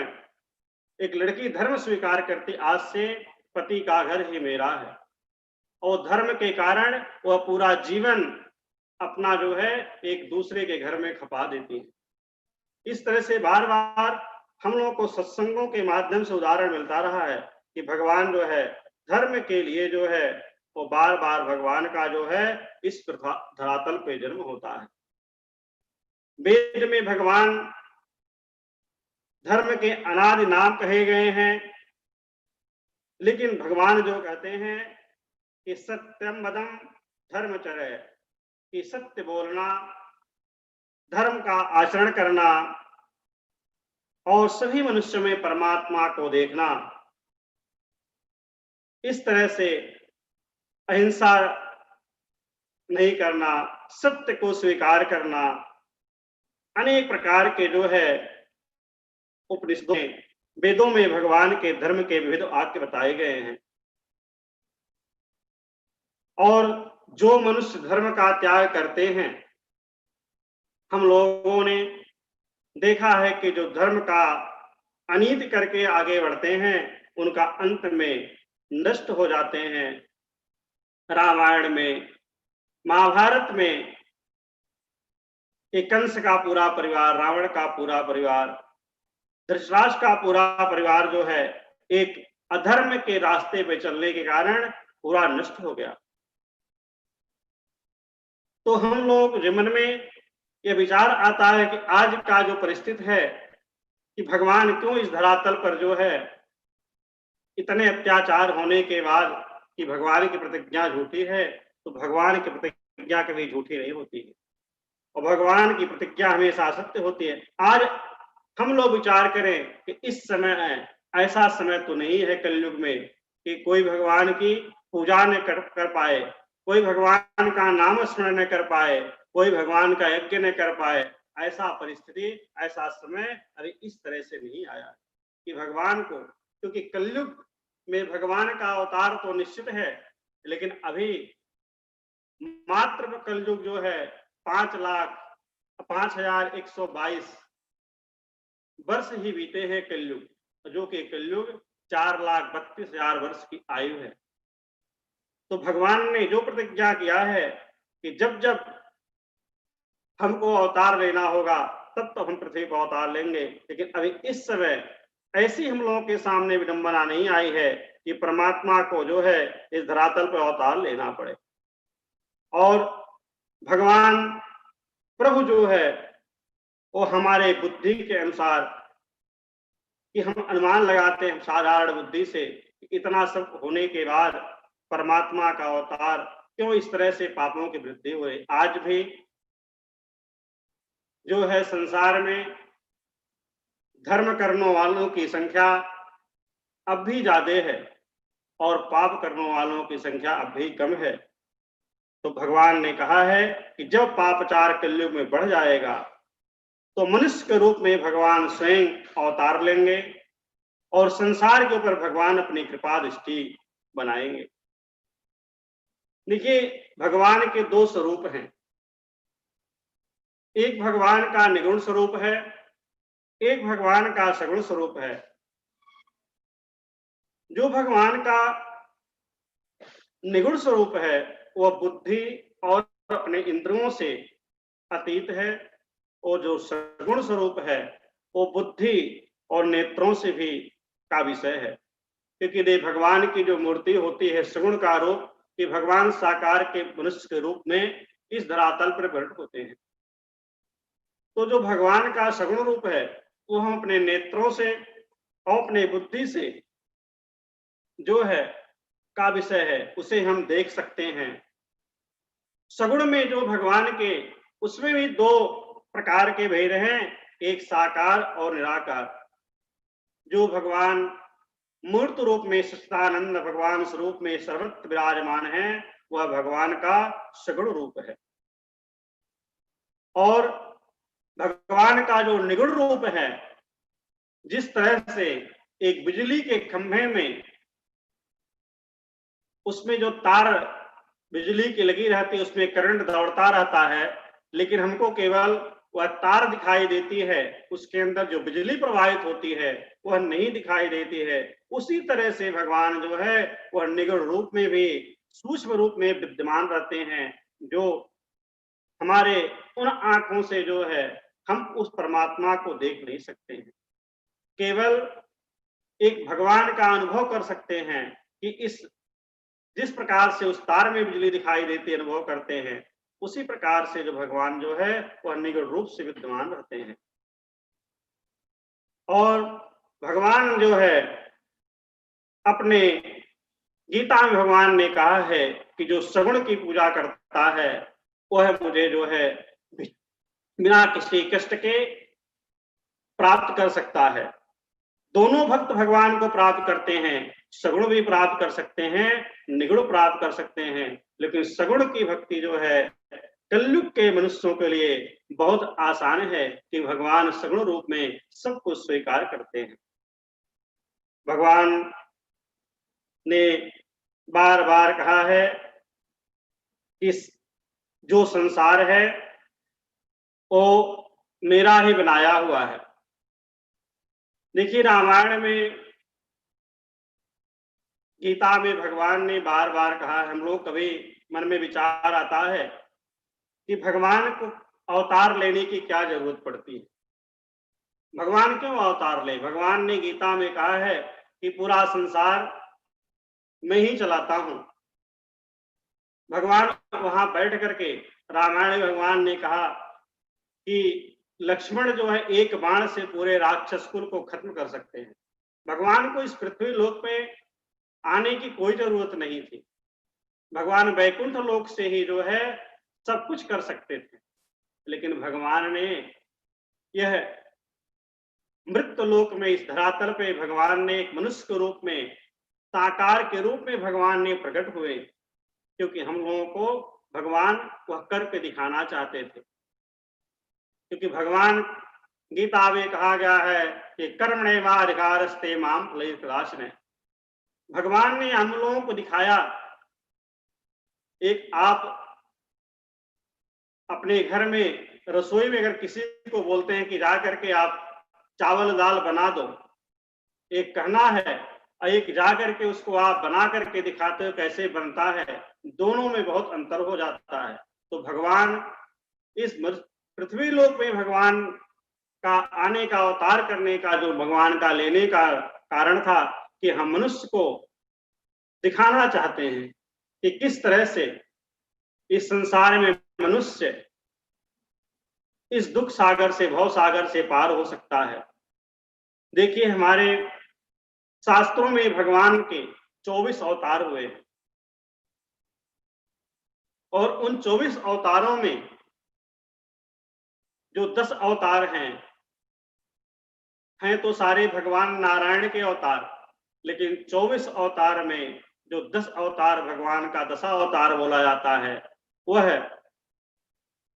एक लड़की धर्म स्वीकार करती, आज से पति का घर ही मेरा है, और धर्म के कारण वह पूरा जीवन अपना जो है एक दूसरे के घर में खपा देती है। इस तरह से बार बार हम लोगों को सत्संगों के माध्यम से उदाहरण मिलता रहा है कि भगवान जो है धर्म के लिए जो है वो बार बार भगवान का जो है इस धरातल पे जन्म होता है। वेद में भगवान धर्म के अनादि नाम कहे गए हैं, लेकिन भगवान जो कहते हैं कि सत्यम वदम धर्मचर्य, कि सत्य बोलना, धर्म का आचरण करना और सभी मनुष्यों में परमात्मा को देखना, इस तरह से अहिंसा नहीं करना, सत्य को स्वीकार करना, अनेक प्रकार के जो है उपनिषदों में, वेदों में भगवान के धर्म के विविध वाक्य बताए गए हैं। और जो मनुष्य धर्म का त्याग करते हैं, हम लोगों ने देखा है कि जो धर्म का अनीति करके आगे बढ़ते हैं उनका अंत में नष्ट हो जाते हैं। रामायण में, महाभारत में एक कंस का पूरा परिवार, रावण का पूरा परिवार, धृतराष्ट्र का पूरा परिवार जो है एक अधर्म के रास्ते पे चलने के कारण पूरा नष्ट हो गया। तो हम लोग जीवन में यह विचार आता है कि आज का जो परिस्थिति है कि भगवान क्यों इस धरातल पर जो है इतने अत्याचार होने के बाद कि भगवान की प्रतिज्ञा झूठी है, तो भगवान की प्रतिज्ञा कभी झूठी नहीं होती है और भगवान की प्रतिज्ञा हमेशा सत्य होती है। आज हम लोग विचार करें कि इस समय ऐसा समय तो नहीं है कलयुग में कि कोई भगवान की पूजा न कर पाए, कोई भगवान का नाम स्मरण न कर पाए, कोई भगवान का यज्ञ न कर पाए। ऐसा परिस्थिति, ऐसा समय अभी इस तरह से नहीं आया कि भगवान को, क्योंकि कलयुग में भगवान का अवतार तो निश्चित है, लेकिन अभी मात्र कलयुग जो है 5,0122 वर्ष ही बीते हैं कलयुग, जो कि कलयुग 4,32,000 वर्ष की आयु है। तो भगवान ने जो प्रतिज्ञा किया है कि जब जब हमको अवतार लेना होगा तब तो हम पृथ्वी पर अवतार लेंगे, लेकिन अभी इस समय ऐसी हम लोगों के सामने विडंबना नहीं आई है कि परमात्मा को जो है इस धरातल पर अवतार लेना पड़े। और भगवान प्रभु जो है वो हमारे बुद्धि के अनुसार, कि हम अनुमान लगाते हैं साधारण बुद्धि से कि इतना सब होने के बाद परमात्मा का अवतार क्यों इस तरह से पापों की वृद्धि हुई। आज भी जो है संसार में धर्म करने वालों की संख्या अब भी ज्यादा है और पाप करने वालों की संख्या अब भी कम है। तो भगवान ने कहा है कि जब पापाचार कलयुग में बढ़ जाएगा तो मनुष्य के रूप में भगवान स्वयं अवतार लेंगे और संसार के ऊपर भगवान अपनी कृपा दृष्टि बनाएंगे। देखिए, भगवान के दो स्वरूप हैं, एक भगवान का निगुण स्वरूप है, एक भगवान का सगुण स्वरूप है। जो भगवान का निगुण स्वरूप है वह बुद्धि और अपने इंद्रियों से अतीत है, और जो सगुण स्वरूप है वो बुद्धि और नेत्रों से भी का विषय है। क्योंकि ये भगवान की जो मूर्ति होती है सगुण का रूप, कि भगवान साकार के मनुष्य के रूप में इस धरातल पर प्रकट होते हैं। तो जो भगवान का सगुण रूप है वो हम अपने नेत्रों से और अपने बुद्धि से जो है का विषय है उसे हम देख सकते हैं। सगुण में जो भगवान के, उसमें भी दो प्रकार के भेद हैं, एक साकार और निराकार। जो भगवान मूर्त रूप में सच्चिदानंद भगवान स्वरूप में सर्वत्र विराजमान है वह भगवान का सगुण रूप है। और भगवान का जो निगुण रूप है, जिस तरह से एक बिजली के खंभे में उसमें जो तार बिजली की लगी रहती है उसमें करंट दौड़ता रहता है, लेकिन हमको केवल वह तार दिखाई देती है, उसके अंदर जो बिजली प्रवाहित होती है वह नहीं दिखाई देती है। उसी तरह से भगवान जो है वह निगुण रूप में भी सूक्ष्म रूप में विद्यमान रहते हैं, जो हमारे उन आंखों से जो है हम उस परमात्मा को देख नहीं सकते हैं। केवल एक भगवान का अनुभव कर सकते हैं कि इस जिस प्रकार से उस तार में बिजली दिखाई देती अनुभव करते हैं, उसी प्रकार से जो भगवान जो है वह निगुण रूप से विद्यमान रहते हैं। और भगवान जो है अपने गीता में भगवान ने कहा है कि जो सगुण की पूजा करता है वह मुझे जो है बिना किसी कष्ट के प्राप्त कर सकता है। दोनों भक्त भगवान को प्राप्त करते हैं, सगुण भी प्राप्त कर सकते हैं, निगुण प्राप्त कर सकते हैं, लेकिन सगुण की भक्ति जो है कलयुग के मनुष्यों के लिए बहुत आसान है कि भगवान सगुण रूप में सब कुछ स्वीकार करते हैं। भगवान ने बार बार कहा है कि जो संसार है वो मेरा ही बनाया हुआ है। देखिए रामायण में, गीता में भगवान ने बार बार कहा, हम लोग कभी मन में विचार आता है कि भगवान को अवतार लेने की क्या जरूरत पड़ती है, भगवान क्यों अवतार ले। भगवान ने गीता में कहा है कि पूरा संसार मैं ही चलाता हूं। भगवान वहां बैठ करके रामायण में भगवान ने कहा कि लक्ष्मण जो है एक बाण से पूरे राक्षस कुल को खत्म कर सकते हैं। भगवान को इस पृथ्वी लोक पे आने की कोई जरूरत नहीं थी, भगवान वैकुंठ लोक से ही जो है सब कुछ कर सकते थे, लेकिन भगवान ने यह मृत लोक में इस धरातल पे भगवान ने एक मनुष्य के रूप में, साकार के रूप में भगवान ने प्रकट हुए, क्योंकि हम लोगों को भगवान वह करके दिखाना चाहते थे। क्योंकि भगवान गीता में कहा गया है कि कर्मण्येवाधिकारस्ते मां फलैर्कदाशने। भगवान ने हम लोगों को दिखाया, एक आप अपने घर में रसोई में अगर किसी को बोलते हैं कि जा करके आप चावल दाल बना दो, एक कहना है और एक जा करके उसको आप बना करके दिखाते हो कैसे बनता है, दोनों में बहुत अंतर हो जाता है। तो भगवान इस पृथ्वी लोक में भगवान का आने का, अवतार करने का, जो भगवान का लेने का कारण था कि हम मनुष्य को दिखाना चाहते हैं कि किस तरह से इस संसार में मनुष्य इस दुख सागर से, भव सागर से पार हो सकता है। देखिए हमारे शास्त्रों में भगवान के 24 अवतार हुए और उन 24 अवतारों में जो 10 अवतार हैं तो सारे भगवान नारायण के अवतार, लेकिन 24 अवतार में जो 10 अवतार भगवान का 10 अवतार बोला जाता है वह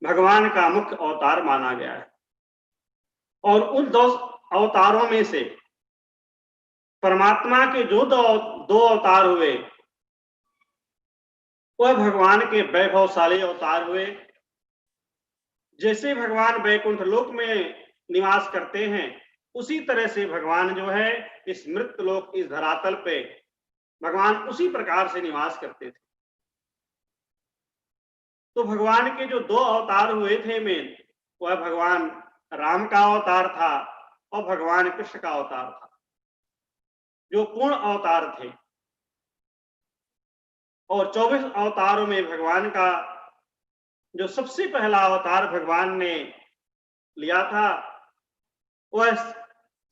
भगवान का मुख्य अवतार माना गया है। और उन 2 अवतारों में से परमात्मा के जो दो अवतार हुए वह भगवान के वैभवशाली अवतार हुए। जैसे भगवान वैकुंठ लोक में निवास करते हैं उसी तरह से भगवान जो है इस मृत लोक, इस धरातल पे भगवान उसी प्रकार से निवास करते थे। तो भगवान के जो 2 अवतार हुए थे मेन, वह भगवान राम का अवतार था और भगवान कृष्ण का अवतार था, जो पूर्ण अवतार थे। और 24 अवतारों में भगवान का जो सबसे पहला अवतार भगवान ने लिया था, वह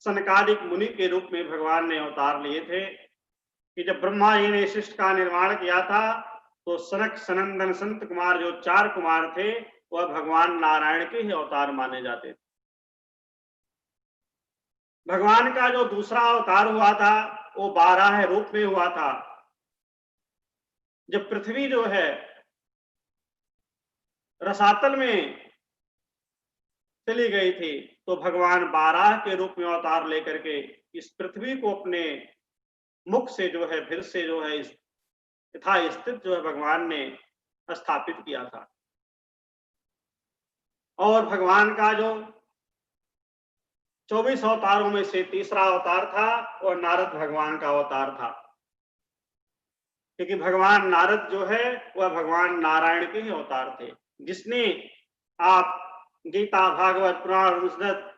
सनकादिक मुनि के रूप में भगवान ने अवतार लिए थे। कि जब ब्रह्मा जी ने सृष्टि का निर्माण किया था, तो सनक, सनंदन, संत कुमार जो 4 कुमार थे, वह भगवान नारायण के ही अवतार माने जाते थे। भगवान का जो दूसरा अवतार हुआ था, वो 12 रूप में हुआ था। जब पृथ्वी जो है रसातल में चली गई थी, तो भगवान 12 के रूप में अवतार लेकर के इस पृथ्वी को अपने मुख से जो है फिर से जो है यथा स्थित जो है भगवान ने स्थापित किया था। और भगवान का जो 24 अवतारों में से तीसरा अवतार था, और नारद भगवान का अवतार था। क्योंकि भगवान नारद जो है वह भगवान नारायण के ही अवतार थे। जिसने आप गीता, भागवत, पुराण, उपनिषद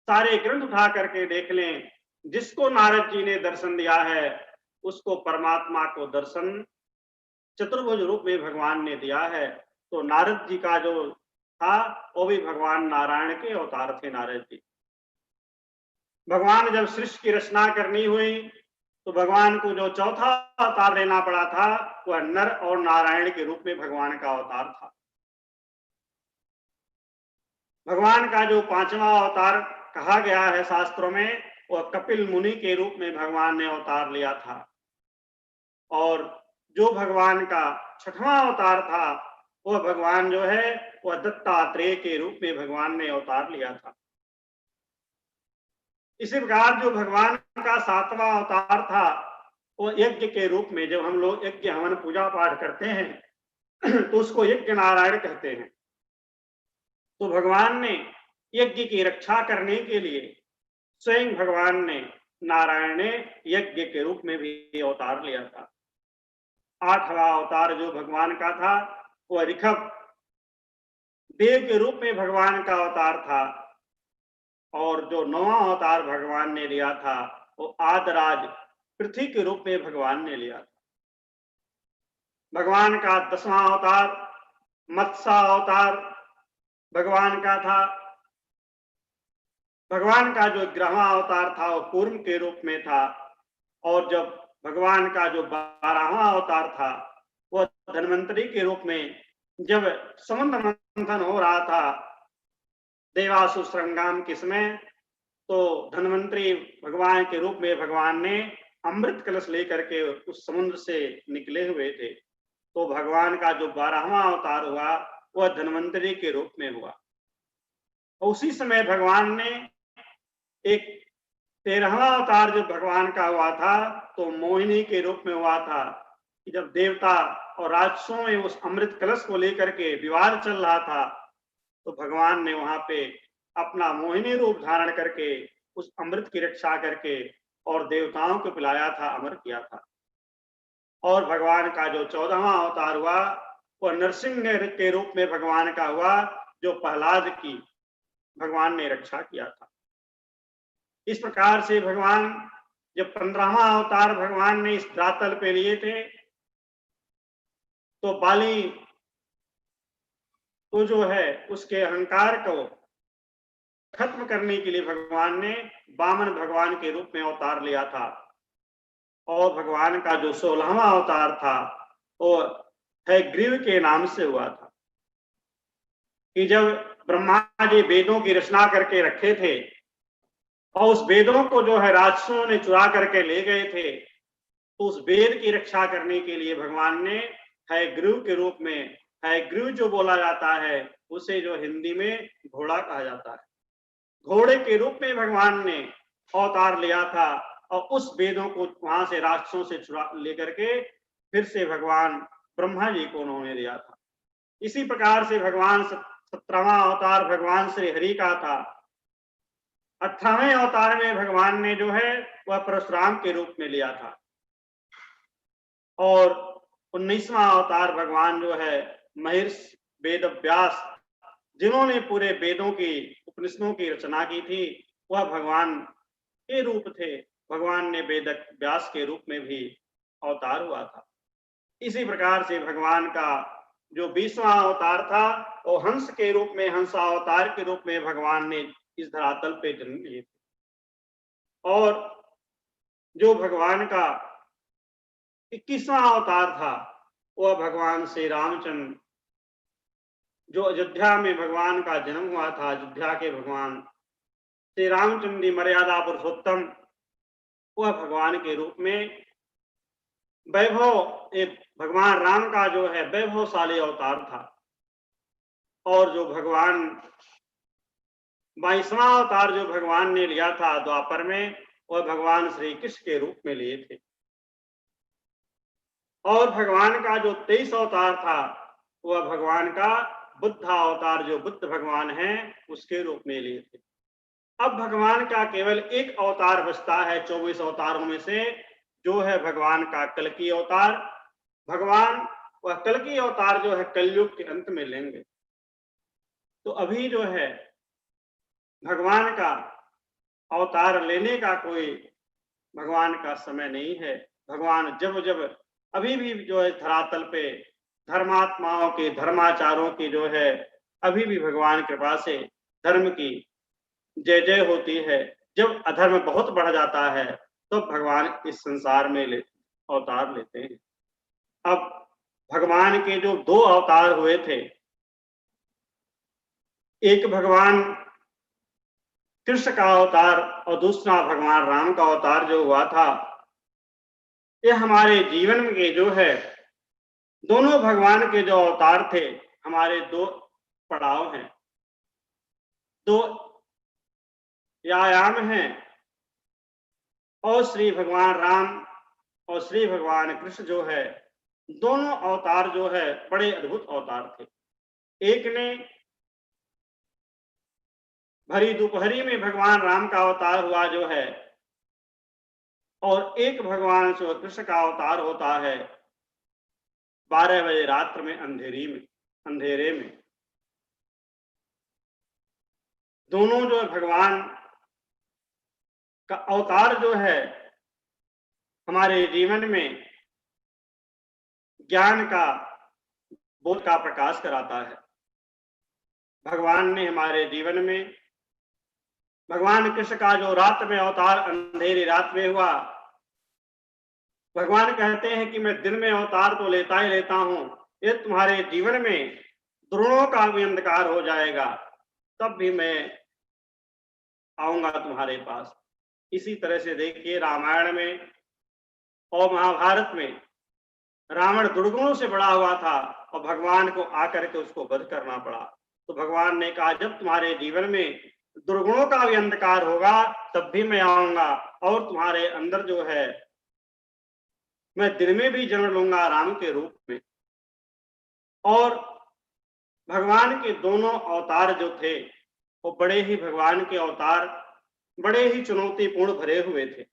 सारे ग्रंथ उठा करके देख लें, जिसको नारद जी ने दर्शन दिया है, उसको परमात्मा को दर्शन चतुर्भुज रूप में भगवान ने दिया है। तो नारद जी का जो था वो भी भगवान नारायण के अवतार थे। नारद जी भगवान जब सृष्टि की रचना करनी हुई, तो भगवान को जो चौथा अवतार लेना पड़ा था, वह नर और नारायण के रूप में भगवान का अवतार था। भगवान का जो 5वां अवतार कहा गया है शास्त्रों में, वह कपिल मुनि के रूप में भगवान ने अवतार लिया था। और जो भगवान का 6वां अवतार था, वह भगवान जो है वह दत्तात्रेय के रूप में भगवान ने अवतार लिया था। इसी प्रकार जो भगवान का 7वां अवतार था, वो यज्ञ के रूप में, जब हम लोग यज्ञ हवन पूजा पाठ करते हैं तो उसको यज्ञ नारायण कहते हैं। तो भगवान ने यज्ञ की रक्षा करने के लिए स्वयं भगवान ने, नारायण ने यज्ञ के रूप में भी अवतार लिया था। 8वां अवतार जो भगवान का था, वह ऋषभ देव के रूप में भगवान का अवतार था। और जो 9वां अवतार भगवान ने लिया था, वो आदराज पृथ्वी के रूप में भगवान ने लिया था। भगवान का 10वां अवतार मत्स्य अवतार भगवान का था। भगवान का जो 11वां अवतार था, वो कूर्म के रूप में था। और जब भगवान का जो 12वां अवतार था, वह धन्वंतरी के रूप में, जब समुद्र मंथन हो रहा था देवासुर संग्राम के समय, तो धन्वंतरी भगवान के रूप में भगवान ने अमृत कलश लेकर के उस समुद्र से निकले हुए थे। तो भगवान का जो 12वां अवतार हुआ, वह धन्वंतरी के रूप में हुआ। और उसी समय भगवान ने एक 13वां अवतार जो भगवान का हुआ था, तो मोहिनी के रूप में हुआ था। कि जब देवता और राक्षसों में उस अमृत कलश को लेकर के विवाद चल रहा था, तो भगवान ने वहां पे अपना मोहिनी रूप धारण करके उस अमृत की रक्षा करके और देवताओं को पिलाया था, अमर किया था। और भगवान का जो 14वां अवतार हुआ, वह नरसिंह के रूप में भगवान का हुआ, जो प्रहलाद की भगवान ने रक्षा किया था। इस प्रकार से भगवान जब 15वां अवतार भगवान ने इस धरातल पे लिए थे, तो बाली तो जो है उसके अहंकार को खत्म करने के लिए भगवान ने वामन भगवान के रूप में अवतार लिया था। और भगवान का जो 16वां अवतार था, वो हयग्रीव के नाम से हुआ था। कि जब ब्रह्मा जी वेदों की रचना करके रखे थे, और उस वेदों को जो है राक्षसों ने चुरा करके ले गए थे, तो उस वेद की रक्षा करने के लिए भगवान ने हयग्रीव के रूप में, हयग्रीव जो बोला जाता है उसे जो हिंदी में घोड़ा कहा जाता है, घोड़े के रूप में भगवान ने अवतार लिया था। और उस वेदों को वहां से राक्षसों से चुरा लेकर के फिर से भगवान ब्रह्मा जी को उन्होंने दिया था। इसी प्रकार से भगवान 17वां अवतार भगवान श्री हरि का था। 18वें अवतार में भगवान ने जो है वह परशुराम के रूप में लिया था। और 19वां अवतार भगवान जो है वेद व्यास, जिन्होंने पूरे वेदों की उपनिषदों की रचना की थी, वह भगवान के रूप थे। भगवान ने वेद व्यास के रूप में भी अवतार हुआ था। इसी प्रकार से भगवान का जो 20वां अवतार था, वो हंस के रूप में, हंसावतार के रूप में भगवान ने इस धरातल पे जन्म लिए थे। और जो भगवान का 21वां अवतार था, वह भगवान श्री रामचंद्र, जो अयोध्या में भगवान का जन्म हुआ था, अयोध्या के भगवान श्री रामचंद्र मर्यादा पुरुषोत्तम, वह भगवान के रूप में वैभव, एक भगवान राम का जो है वैभवशाली अवतार था। और जो भगवान 22वां अवतार जो भगवान ने लिया था द्वापर में, वह भगवान श्री कृष्ण के रूप में लिए थे। और भगवान का जो 23 अवतार था, वह भगवान का बुद्ध अवतार, जो बुद्ध भगवान हैं, उसके रूप में लिए थे। अब भगवान का केवल एक अवतार बचता है 24 अवतारों में से, जो है भगवान का कल्कि अवतार। भगवान वह कल्कि अवतार जो है कलयुग के अंत में लेंगे। तो अभी जो है भगवान का अवतार लेने का कोई भगवान का समय नहीं है। भगवान जब जब अभी भी जो है धरातल पे धर्मात्माओं की, धर्माचारों की जो है अभी भी भगवान कृपा से धर्म की जय जय होती है। जब अधर्म बहुत बढ़ जाता है तो भगवान इस संसार में अवतार लेते हैं। अब भगवान के जो 2 अवतार हुए थे, एक भगवान कृष्ण का अवतार और दूसरा भगवान राम का अवतार जो हुआ था, ये हमारे जीवन में जो है दोनों भगवान के जो अवतार थे, हमारे 2 पड़ाव हैं, 2 आयाम हैं। और श्री भगवान राम और श्री भगवान कृष्ण जो है, दोनों अवतार जो है बड़े अद्भुत अवतार थे। एक ने भरी दोपहरी में भगवान राम का अवतार हुआ जो है, और एक भगवान जो कृष्ण का अवतार होता है 12 बजे रात्र में, अंधेरे में। दोनों जो भगवान का अवतार जो है हमारे जीवन में ज्ञान का, बोध का प्रकाश कराता है। भगवान ने हमारे जीवन में, भगवान कृष्ण का जो रात में अवतार अंधेरी रात में हुआ, भगवान कहते हैं कि मैं दिन में अवतार तो लेता ही लेता हूं, ये तुम्हारे जीवन में द्रोणों का भी अंधकार हो जाएगा, तब भी मैं आऊंगा तुम्हारे पास। इसी तरह से देखिए, रामायण में और महाभारत में रावण दुर्गुणों से बड़ा हुआ था और भगवान को आकर के उसको वध करना पड़ा। तो भगवान ने कहा, जब तुम्हारे जीवन में दुर्गुणों का भी अंधकार होगा तब भी मैं आऊंगा, और तुम्हारे अंदर जो है मैं दिन में भी जन्म लूंगा राम के रूप में। और भगवान के दोनों अवतार जो थे, वो बड़े ही, भगवान के अवतार बड़े ही चुनौतीपूर्ण भरे हुए थे।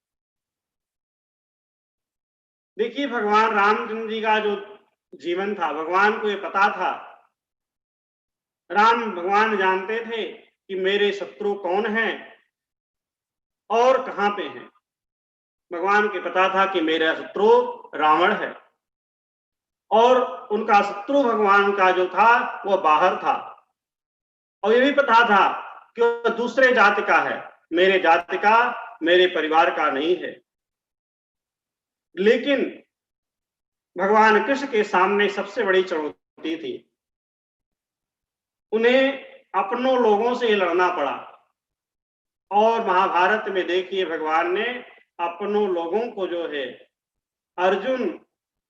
देखिए, भगवान रामचंद्र जी का जो जीवन था, भगवान को ये पता था, राम भगवान जानते थे कि मेरे शत्रु कौन हैं और कहां पे हैं। भगवान को पता था कि मेरा शत्रु रावण है, और उनका शत्रु भगवान का जो था वो बाहर था, और ये भी पता था कि वो दूसरे जाति का है, मेरे जाति का, मेरे परिवार का नहीं है। लेकिन भगवान कृष्ण के सामने सबसे बड़ी चुनौती थी, उन्हें अपनों लोगों से लड़ना पड़ा। और महाभारत में देखिए, भगवान ने अपनों लोगों को जो है, अर्जुन,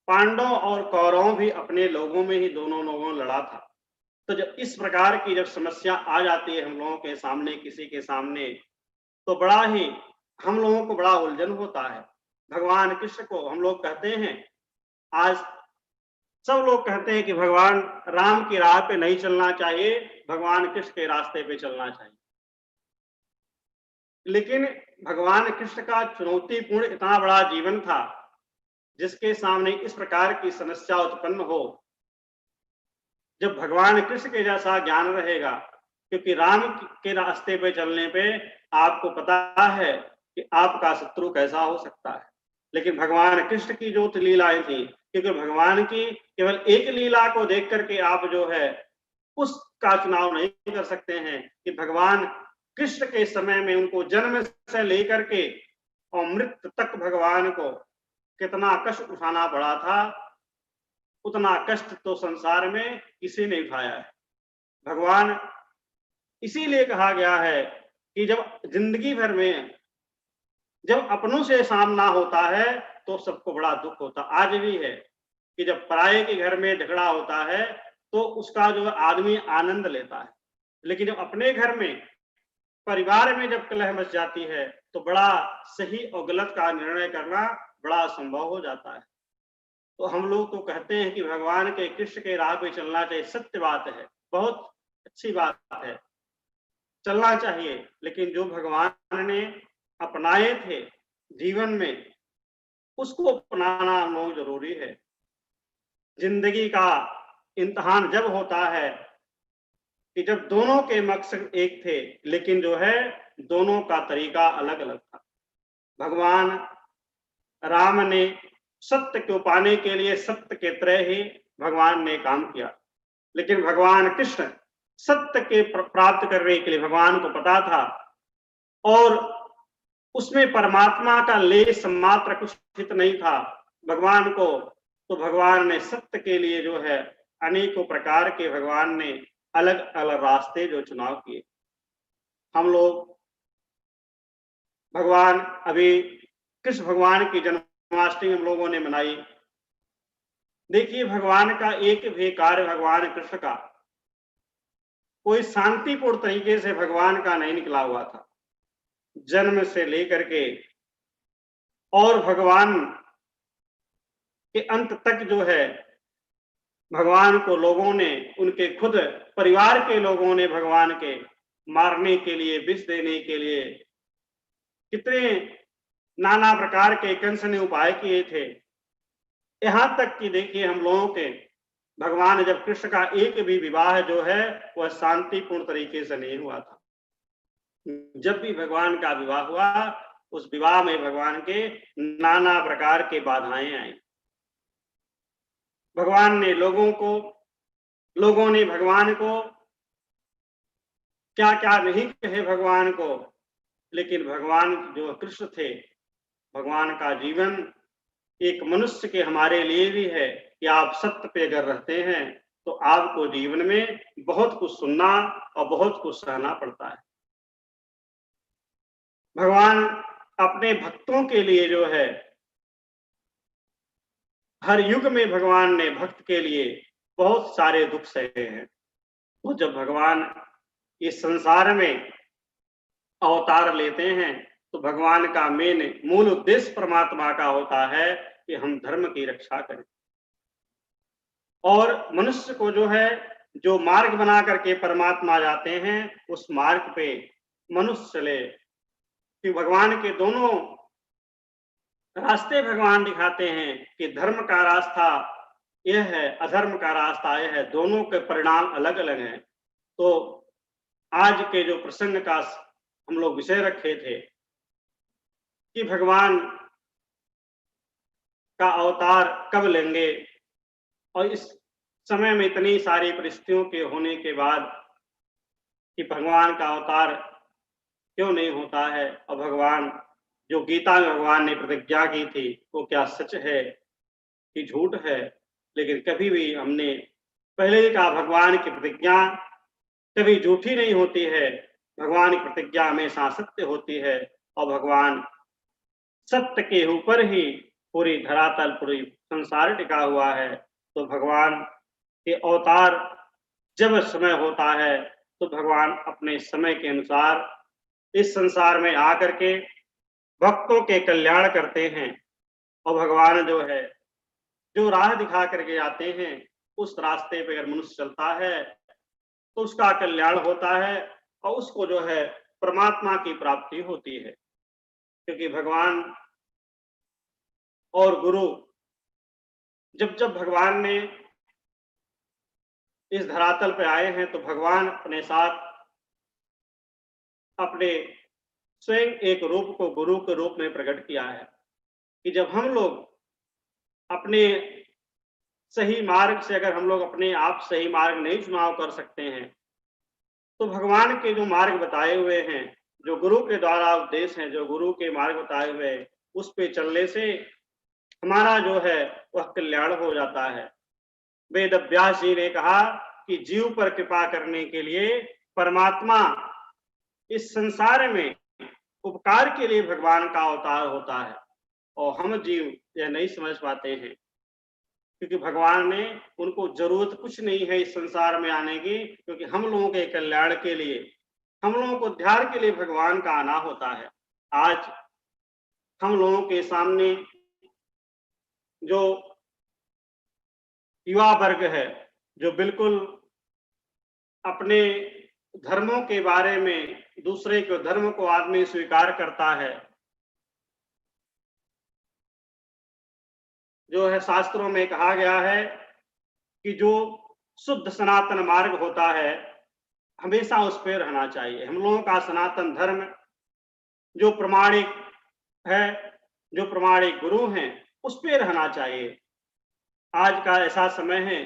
पांडव और कौरव भी अपने लोगों में ही दोनों लोगों लड़ा था। तो जब इस प्रकार की जब समस्या आ जाती है हम लोगों के सामने, किसी के सामने, तो बड़ा ही हम लोगों को बड़ा उलझन होता है। भगवान कृष्ण को हम लोग कहते हैं, आज सब लोग कहते हैं कि भगवान राम की राह पे नहीं चलना चाहिए, भगवान कृष्ण के रास्ते पे चलना चाहिए। लेकिन भगवान कृष्ण का चुनौतीपूर्ण इतना बड़ा जीवन था, जिसके सामने इस प्रकार की समस्या उत्पन्न हो, जब भगवान कृष्ण के जैसा ज्ञान रहेगा, क्योंकि राम के रास्ते पे चलने पे आपको पता है कि आपका शत्रु कैसा हो सकता है। लेकिन भगवान कृष्ण की जो लीलाएं थी, क्योंकि भगवान की केवल एक लीला को देख करके आप जो है उसका चुनाव नहीं कर सकते हैं कि भगवान कृष्ण के समय में उनको जन्म से लेकर के और मृत्यु तक भगवान को कितना कष्ट उठाना पड़ा था, उतना कष्ट तो संसार में किसी ने उठाया है। भगवान इसीलिए कहा गया है कि जब जिंदगी भर में जब अपनों से सामना होता है तो सबको बड़ा दुख होता, आज भी है कि जब पराये के घर में झगड़ा होता है तो उसका जो आदमी आनंद लेता है, लेकिन जब अपने घर में परिवार में जब कलह मच जाती है तो बड़ा सही और गलत का निर्णय करना बड़ा असंभव हो जाता है। तो हम लोग तो कहते हैं कि भगवान के कृष्ण के राह पे चलना चाहिए, सत्य बात है, बहुत अच्छी बात है, चलना चाहिए। लेकिन जो भगवान ने अपनाए थे जीवन में उसको अपनाना हम लोग जरूरी है। जिंदगी का इम्तिहान जब होता है कि जब दोनों के मकसद एक थे, लेकिन जो है दोनों का तरीका अलग अलग था। भगवान राम ने सत्य को पाने के लिए सत्य के तरह ही भगवान ने काम किया, लेकिन भगवान कृष्ण सत्य के प्राप्त करने के लिए भगवान को पता था और उसमें परमात्मा का लेश मात्र कुछ हित नहीं था भगवान को, तो भगवान ने सत्य के लिए जो है अनेकों प्रकार के भगवान ने अलग अलग रास्ते जो चुनाव किए। हम लोग भगवान अभी कृष्ण भगवान की जन्माष्टमी हम लोगों ने मनाई। देखिए भगवान का एक भी कार्य भगवान कृष्ण का कोई शांतिपूर्ण तरीके से भगवान का नहीं निकला हुआ था, जन्म से लेकर के और भगवान के अंत तक जो है भगवान को लोगों ने, उनके खुद परिवार के लोगों ने भगवान के मारने के लिए, विष देने के लिए कितने नाना प्रकार के कंस ने उपाय किए थे। यहां तक कि देखिए हम लोगों के भगवान जब कृष्ण का एक भी विवाह जो है वह शांतिपूर्ण तरीके से नहीं हुआ था। जब भी भगवान का विवाह हुआ उस विवाह में भगवान के नाना प्रकार के बाधाएं आई। भगवान ने लोगों ने भगवान को क्या क्या नहीं कहे भगवान को, लेकिन भगवान जो कृष्ण थे, भगवान का जीवन एक मनुष्य के हमारे लिए भी है कि आप सत्य पे अगर रहते हैं तो आपको जीवन में बहुत कुछ सुनना और बहुत कुछ सहना पड़ता है। भगवान अपने भक्तों के लिए जो है हर युग में भगवान ने भक्त के लिए बहुत सारे दुख सहे हैं। तो जब भगवान इस संसार में अवतार लेते हैं तो भगवान का मूल उद्देश्य परमात्मा का होता है कि हम धर्म की रक्षा करें और मनुष्य को जो है जो मार्ग बना करके परमात्मा जाते हैं उस मार्ग पे मनुष्य चले। कि भगवान के दोनों रास्ते भगवान दिखाते हैं कि धर्म का रास्ता यह है, अधर्म का रास्ता यह है, दोनों के परिणाम अलग अलग हैं। तो आज के जो प्रसंग का हम लोग विषय रखे थे कि भगवान का अवतार कब लेंगे और इस समय में इतनी सारी परिस्थितियों के होने के बाद कि भगवान का अवतार क्यों नहीं होता है और भगवान जो गीता में भगवान ने प्रतिज्ञा की थी वो क्या सच है कि झूठ है। लेकिन कभी भी हमने पहले ही कहा भगवान की प्रतिज्ञा कभी झूठी नहीं होती है, भगवान की प्रतिज्ञा हमेशा सत्य होती है और भगवान सत्य के ऊपर ही पूरी धरातल पूरी संसार टिका हुआ है। तो भगवान के अवतार जब समय होता है तो भगवान अपने समय के अनुसार इस संसार में आकर के भक्तों के कल्याण करते हैं और भगवान जो है जो राह दिखा करके आते हैं उस रास्ते पे अगर मनुष्य चलता है तो उसका कल्याण होता है और उसको जो है परमात्मा की प्राप्ति होती है। क्योंकि भगवान और गुरु जब जब भगवान ने इस धरातल पे आए हैं तो भगवान अपने साथ अपने स्वयं एक रूप को गुरु के रूप में प्रकट किया है कि जब हम लोग अपने सही मार्ग से, अगर हम लोग अपने आप सही मार्ग नहीं चुनाव कर सकते हैं, तो भगवान के जो मार्ग बताए हुए हैं, जो गुरु के द्वारा उपदेश हैं, जो गुरु के मार्ग बताए हुए हैं, उस पे चलने से हमारा जो है वह कल्याण हो जाता है। वेद व्यास जी ने कहा कि जीव पर कृपा करने के लिए परमात्मा इस संसार में उपकार के लिए भगवान का अवतार होता है, और हम जीव यह नहीं समझ पाते हैं, क्योंकि भगवान ने उनको जरूरत कुछ नहीं है इस संसार में आने की, क्योंकि हम लोगों के कल्याण के लिए, हम लोगों को उद्धार के लिए भगवान का आना होता है। आज हम लोगों के सामने जो युवा वर्ग है, जो बिल्कुल अपने धर्मों के बारे में, दूसरे के धर्म को आदमी स्वीकार करता है, जो है शास्त्रों में कहा गया है कि जो शुद्ध सनातन मार्ग होता है हमेशा उस पर रहना चाहिए। हम लोगों का सनातन धर्म जो प्रमाणिक है, जो प्रमाणिक गुरु हैं, उस पर रहना चाहिए। आज का ऐसा समय है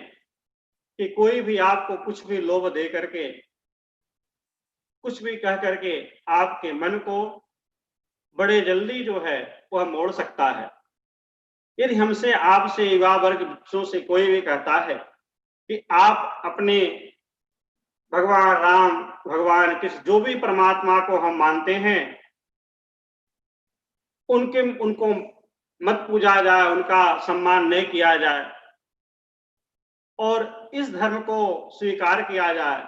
कि कोई भी आपको कुछ भी लोभ दे करके, कुछ भी कह करके आपके मन को बड़े जल्दी जो है वह मोड़ सकता है। यदि हमसे, आपसे, युवा वर्ग बच्चों से कोई भी कहता है कि आप अपने भगवान राम, भगवान कृष्ण, जो भी परमात्मा को हम मानते हैं, उनको मत पूजा जाए, उनका सम्मान नहीं किया जाए और इस धर्म को स्वीकार किया जाए,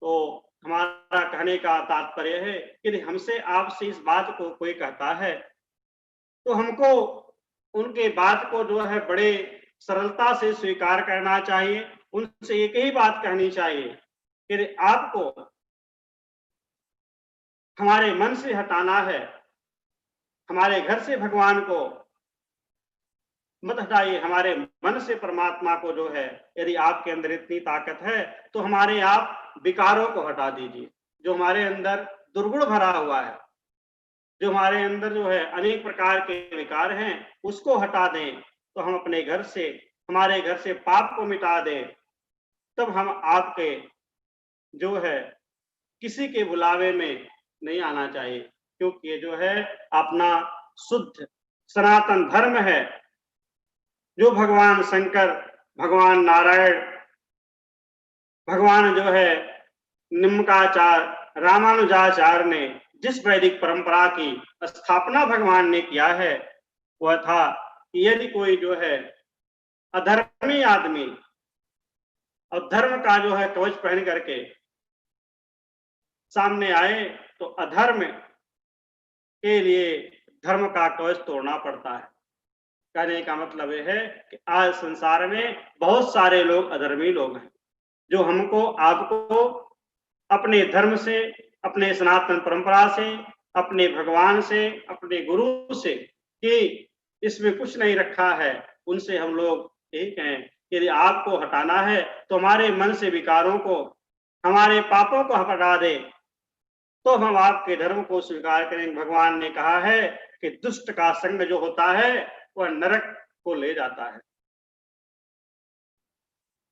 तो हमारा कहने का तात्पर्य है कि यदि हमसे, आपसे इस बात को कोई कहता है तो हमको उनके बात को जो है बड़े सरलता से स्वीकार करना चाहिए। उनसे एक ही बात कहनी चाहिए कि यदि आपको हमारे मन से हटाना है, हमारे घर से भगवान को मत हटाइए, हमारे मन से परमात्मा को जो है, यदि आपके अंदर इतनी ताकत है तो हमारे आप विकारों को हटा दीजिए। जो हमारे अंदर दुर्गुण भरा हुआ है, जो हमारे अंदर जो है अनेक प्रकार के विकार हैं, उसको हटा दें, तो हम अपने घर से, हमारे घर से पाप को मिटा दें, तब हम आपके जो है किसी के बुलावे में नहीं आना चाहिए, क्योंकि ये जो है अपना शुद्ध सनातन धर्म है, जो भगवान शंकर, भगवान नारायण, भगवान जो है निम्काचार्य, रामानुजाचार्य ने जिस वैदिक परंपरा की स्थापना भगवान ने किया है, वह था कि यदि कोई जो है अधर्मी आदमी और धर्म का जो है कवच पहन करके सामने आए, तो अधर्म के लिए धर्म का कवच तोड़ना पड़ता है। कहने का मतलब यह है कि आज संसार में बहुत सारे लोग अधर्मी लोग हैं, जो हमको, आपको अपने धर्म से, अपने सनातन परंपरा से, अपने भगवान से, अपने गुरु से कि इसमें कुछ नहीं रखा है, उनसे हम लोग यही कहें कि यदि आपको हटाना है तो हमारे मन से विकारों को, हमारे पापों को हटा दे, तो हम आपके धर्म को स्वीकार करेंगे। भगवान ने कहा है कि दुष्ट का संग जो होता है वह नरक को ले जाता है,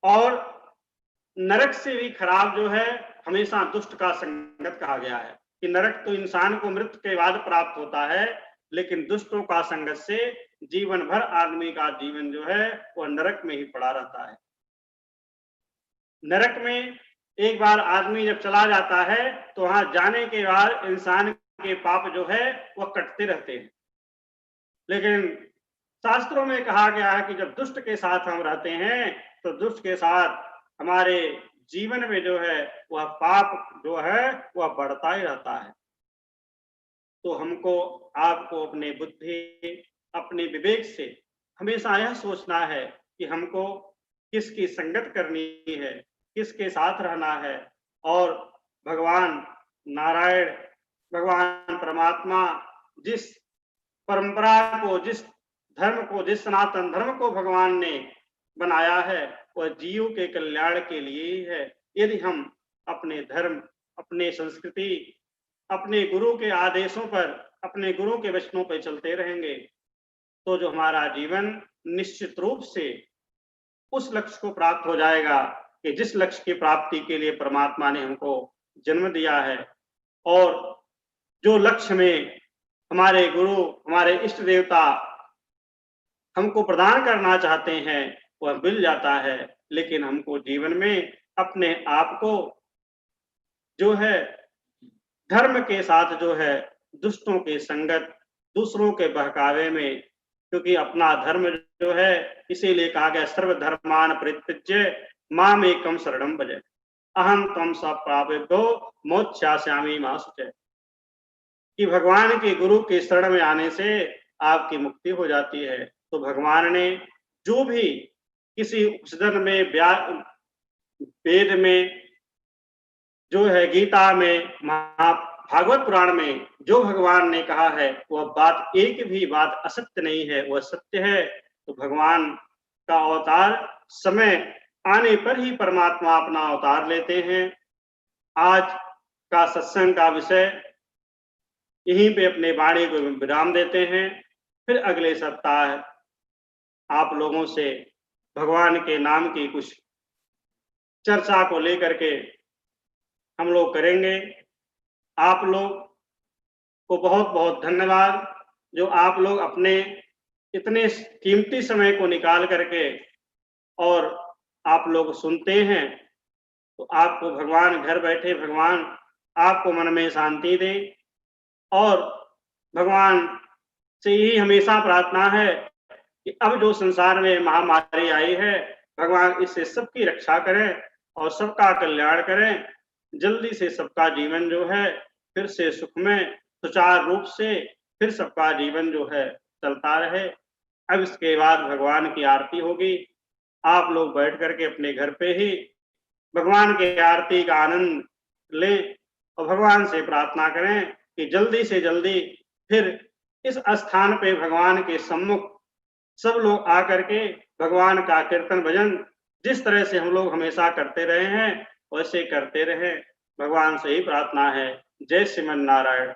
और नरक से भी खराब जो है हमेशा दुष्ट का संगत कहा गया है कि नरक तो इंसान को मृत्यु के बाद प्राप्त होता है, लेकिन दुष्टों का संगत से जीवन भर आदमी का जीवन जो है वह नरक में ही पड़ा रहता है। नरक में एक बार आदमी जब चला जाता है तो वहां जाने के बाद इंसान के पाप जो है वह कटते रहते हैं, लेकिन शास्त्रों में कहा गया है कि जब दुष्ट के साथ हम रहते हैं तो दुष्ट के साथ हमारे जीवन में जो है वह पाप जो है वह बढ़ता ही रहता है। तो हमको, आपको अपने बुद्धि, अपने विवेक से हमेशा यह सोचना है कि हमको किसकी संगत करनी है, किसके साथ रहना है, और भगवान नारायण, भगवान परमात्मा जिस परंपरा को, जिस धर्म को, जिस सनातन धर्म को भगवान ने बनाया है, वह जीव के कल्याण के लिए ही है। यदि हम अपने धर्म, अपने संस्कृति, अपने गुरु के आदेशों पर, अपने गुरु के वचनों पर चलते रहेंगे तो जो हमारा जीवन निश्चित रूप से उस लक्ष्य को प्राप्त हो जाएगा कि जिस लक्ष्य की प्राप्ति के लिए परमात्मा ने हमको जन्म दिया है, और जो लक्ष्य में हमारे गुरु, हमारे इष्ट देवता हमको प्रदान करना चाहते हैं वह मिल जाता है। लेकिन हमको जीवन में अपने आप को जो है धर्म के साथ जो है दुष्टों के संगत, दूसरों के बहकावे में, क्योंकि अपना धर्म जो है इसीलिए कहा गया सर्वधर्मान परित्यज्य माम एकम शरणम भज अहम त्वं संप्राप्तो मोक्षयिष्यामि मा शुचः, कि भगवान के गुरु के शरण में आने से आपकी मुक्ति हो जाती है। तो भगवान ने जो भी किसी उपनिषद में, वेद में, जो है गीता में, भागवत पुराण में जो भगवान ने कहा है वह बात एक भी बात असत्य नहीं है, वह सत्य है। तो भगवान का अवतार समय आने पर ही परमात्मा अपना अवतार लेते हैं। आज का सत्संग का विषय यहीं पे अपने वाणी को विराम देते हैं। फिर अगले सप्ताह आप लोगों से भगवान के नाम की कुछ चर्चा को लेकर के हम लोग करेंगे। आप लोग को बहुत बहुत धन्यवाद, जो आप लोग अपने इतने कीमती समय को निकाल करके और आप लोग सुनते हैं। तो आपको भगवान घर बैठे भगवान आपको मन में शांति दे, और भगवान से ही हमेशा प्रार्थना है कि अब जो संसार में महामारी आई है भगवान इससे सबकी रक्षा करें और सबका कल्याण करें। जल्दी से सबका जीवन जो है फिर से सुख में सुचारू रूप से फिर सबका जीवन जो है चलता रहे। अब इसके बाद भगवान की आरती होगी। आप लोग बैठ करके अपने घर पे ही भगवान के आरती का आनंद लें और भगवान से प्रार्थना करें कि जल्दी से जल्दी फिर इस स्थान पे भगवान के सम्मुख सब लोग आकर के भगवान का कीर्तन भजन जिस तरह से हम लोग हमेशा करते रहे हैं वैसे करते रहे। भगवान से ही प्रार्थना है। जय श्रीमन नारायण।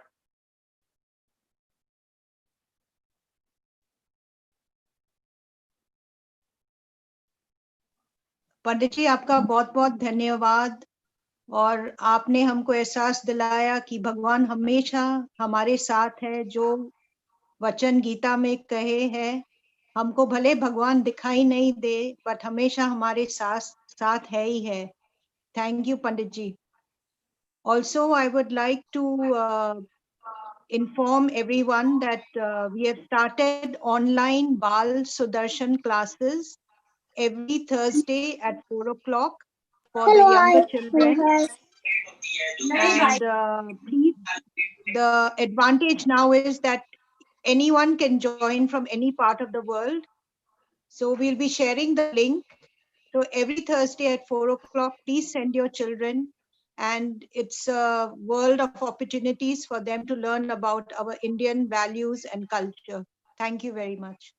पंडित जी आपका बहुत बहुत धन्यवाद, और आपने हमको एहसास दिलाया कि भगवान हमेशा हमारे साथ है। जो वचन गीता में कहे हैं, हमको भले भगवान दिखाई नहीं दे बट हमेशा हमारे साथ है ही है। Thank you Pandit ji. Also, I would like to inform everyone that we have started online Bal Sudarshan classes every Thursday at 4 o'clock for the younger children. And please, the advantage now is that anyone can join from any part of the world. So we'll be sharing the link. So every Thursday at 4 o'clock, please send your children. And it's a world of opportunities for them to learn about our Indian values and culture. Thank you very much.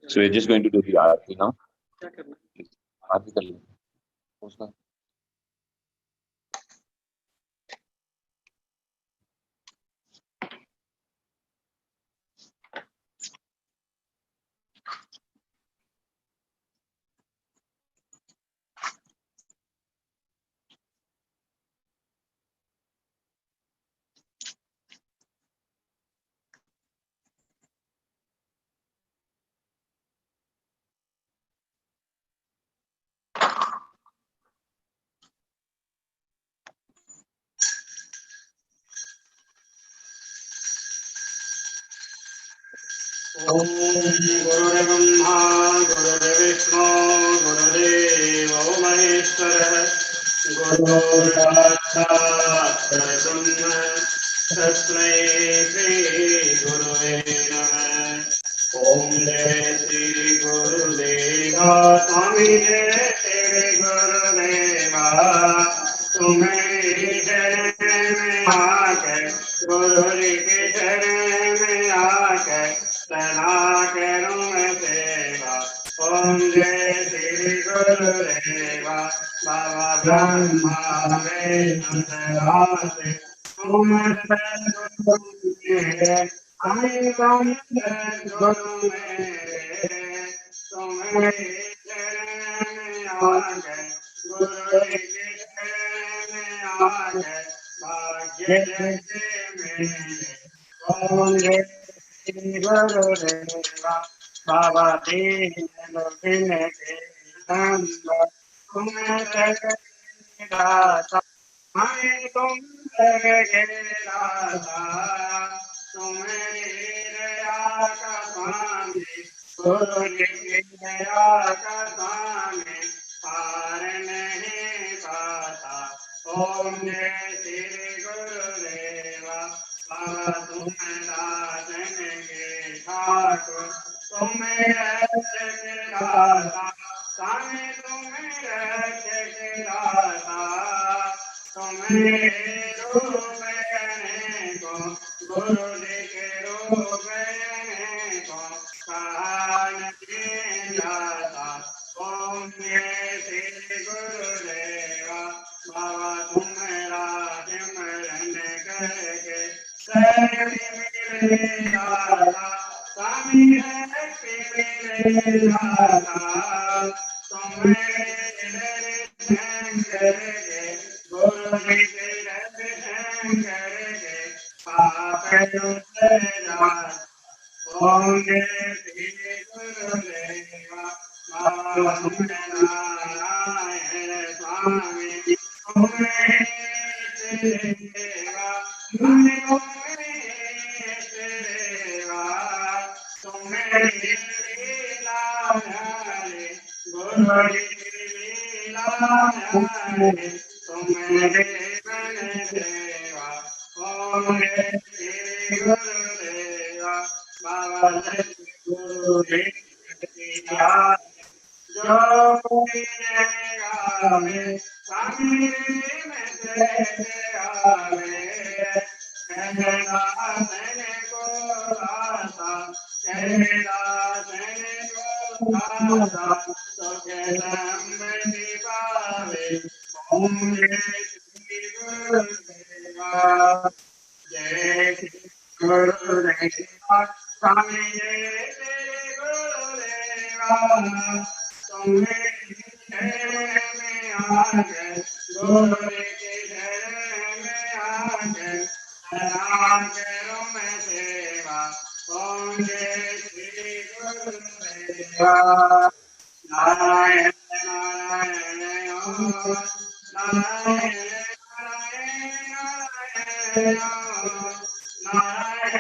So we're just going to do the aarti now. Aarti kar le. Uska. ओम गुरुर्ब्रह्मा गुरुर्विष्णु गुरुदेवो महेश्वरः गुरुर्साक्षात् परब्रह्म तस्मै श्री गुरुवे नमः। ओम जय श्री गुरुदेव स्वामी जय श्री गुरुदेवा तुम्हें शरण में आकर गुरु जी के शरण में आकर सदा करूं मैं सेवा। ओम जय श्री गुरुदेवा बाबा ब्रह्मा विष्णु सदाशिव तुम सद्गुरु मेरे आई तुम सद्गुरु मेरे तुम्हें शरण में आकर गुरु के शरण में आकर भाग्य जगते मेरे। ओम जय श्री गुरुदेवा बाबा दीन के संग तुम्हें दाता हमें तुम सगे दाता तुम्हें दया का स्वामी गुरु की दया का स्वामी पार नहीं पाता। ओम जय श्री गुरुदेवा बाबा तुम दासन के ठाकुर तुम्हें रक्षक दाता स्वामी तुम्हें रक्षक दाता तुम्हें रूप को गुरु जी के रूप को कहा नहीं जाता। ओम जय श्री गुरुदेवा बाबा तुम्हारा सिमरन करके शक्ति मिले दाता स्वामी शक्ति मिले दाता तुम्हें दर्शन करके गुरु जी के दर्शन करके पाप उतर जाता। ओम जय श्री गुरुदेवा बाबा नारायण स्वामी तुम्हें सेवा तुम्हें लीला गुरु लीला तुम्हें देवा। ओम जय श्री गुरुदेवा बाबा गुरुदेव जो स्वामी में से आवे कहना को रास्ता कहना को रास्ता तो कहते पावे। ओम जय श्री गुरुदेवा जय श्री गुरुदेवा स्वामी जय श्री गुरुदेवा तुम्हें शरण में आकर गुरु के शरण में आकर सदा करूं मैं सेवा। ओम जय श्री गुरुदेवा नारायण नारायण ओम नारायण नारायण नारायण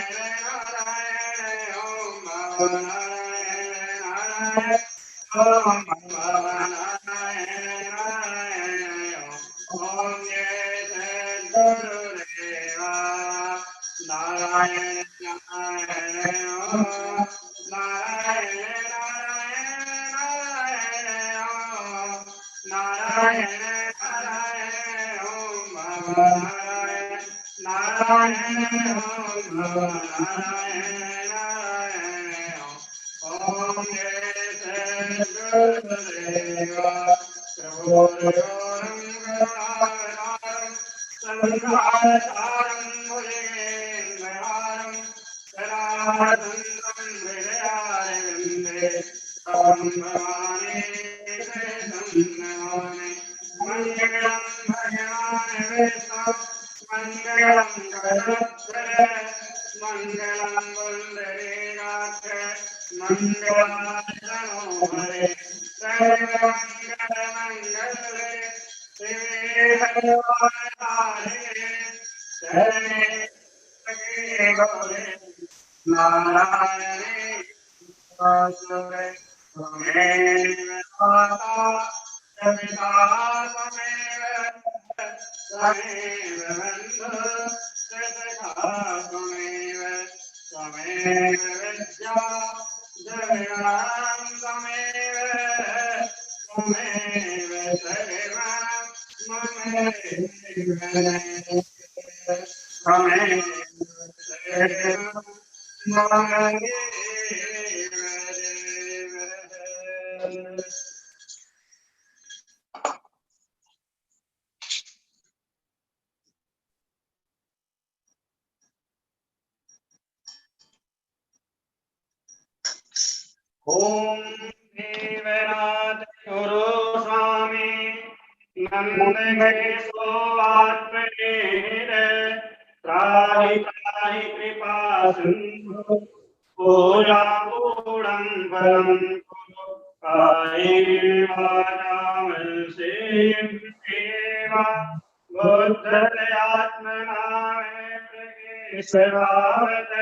नारायण ओम बाबा नारायण नारायण ओम बाबा नारायण नारायण ओम जय सद्गुरुदेवा नारायण नारायण ओम नारायण नारायण नारायण नारायण ओम बाबा नारायण नारायण ओम बाबा नारायण नारायण ओम जय सद्गुरुदेवा प्रभोरं गणावतारं संघारं मुनीन्द्रहारं सदानन्दं हृदयारविन्दे तं भवामि शरणं मङ्गलं भगवान् विष्णु मङ्गलं गरुडध्वज मङ्गलं पुण्डरीकाक्ष मङ्गलाचनो हरे सर्वमङ्गलमङ्गले शिवे सर्वकाले शरणे त्र्यम्बके गौरे नारायणे नमोस्तुते त्वमेव माता पिता त्वमेव बन्धुः सखा त्वमेव त्वमेव विद्या जगदां त्वमेव ओम देवनाथ गुरु स्वामी नंद केशवात्मनेर त्राहि त्राहि कृपा सिंधु पूजापूर्णं फलं कुरु कायेन वाचा मनसेन्द्रियेण बुद्धिर्यात्मना प्रकेशवावत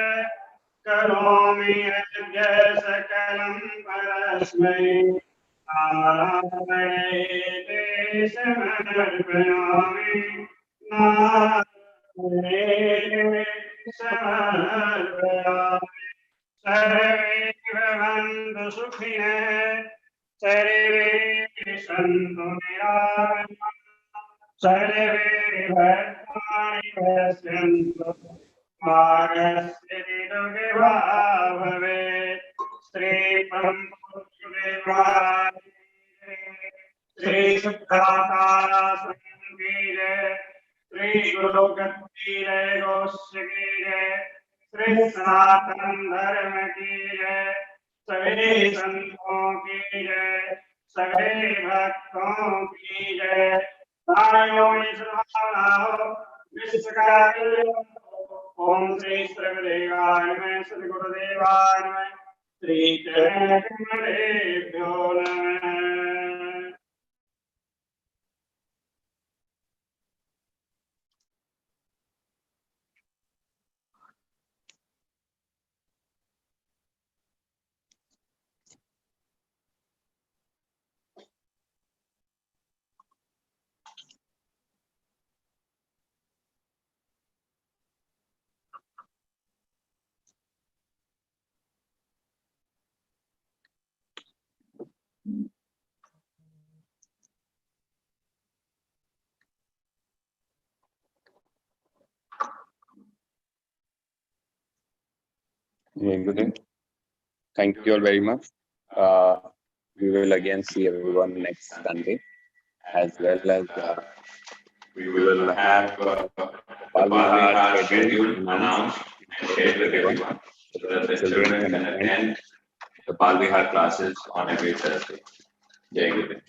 करोमि यज्ञ सकलं परस्मै नारायणे समर्पयामि नारायणे समर्पयामि सर्वे भवन्तु सुखिनः सर्वे सन्तु निरामयाः सर्वे भद्राणि पश्यन्तु मार्गस्य भवेत् श्री ब्रह्मदेवाय श्री शुद्धाता की जय श्री गुरु की जय गोस्य की जय श्री सनातन धर्म की जय सभी संतों की जय सभी भक्तों की जय विश्व का ओम श्री गुरुदेवाय नमः श्री गुरुदेवाय नमः श्री चरणकमलेभ्यो नमः। Good day. Thank you all very much. We will again see everyone next Sunday, as well as we will have the Balvihar schedule announced and shared with everyone, so that the children can attend the Balvihar classes on every Thursday. Jai Guru.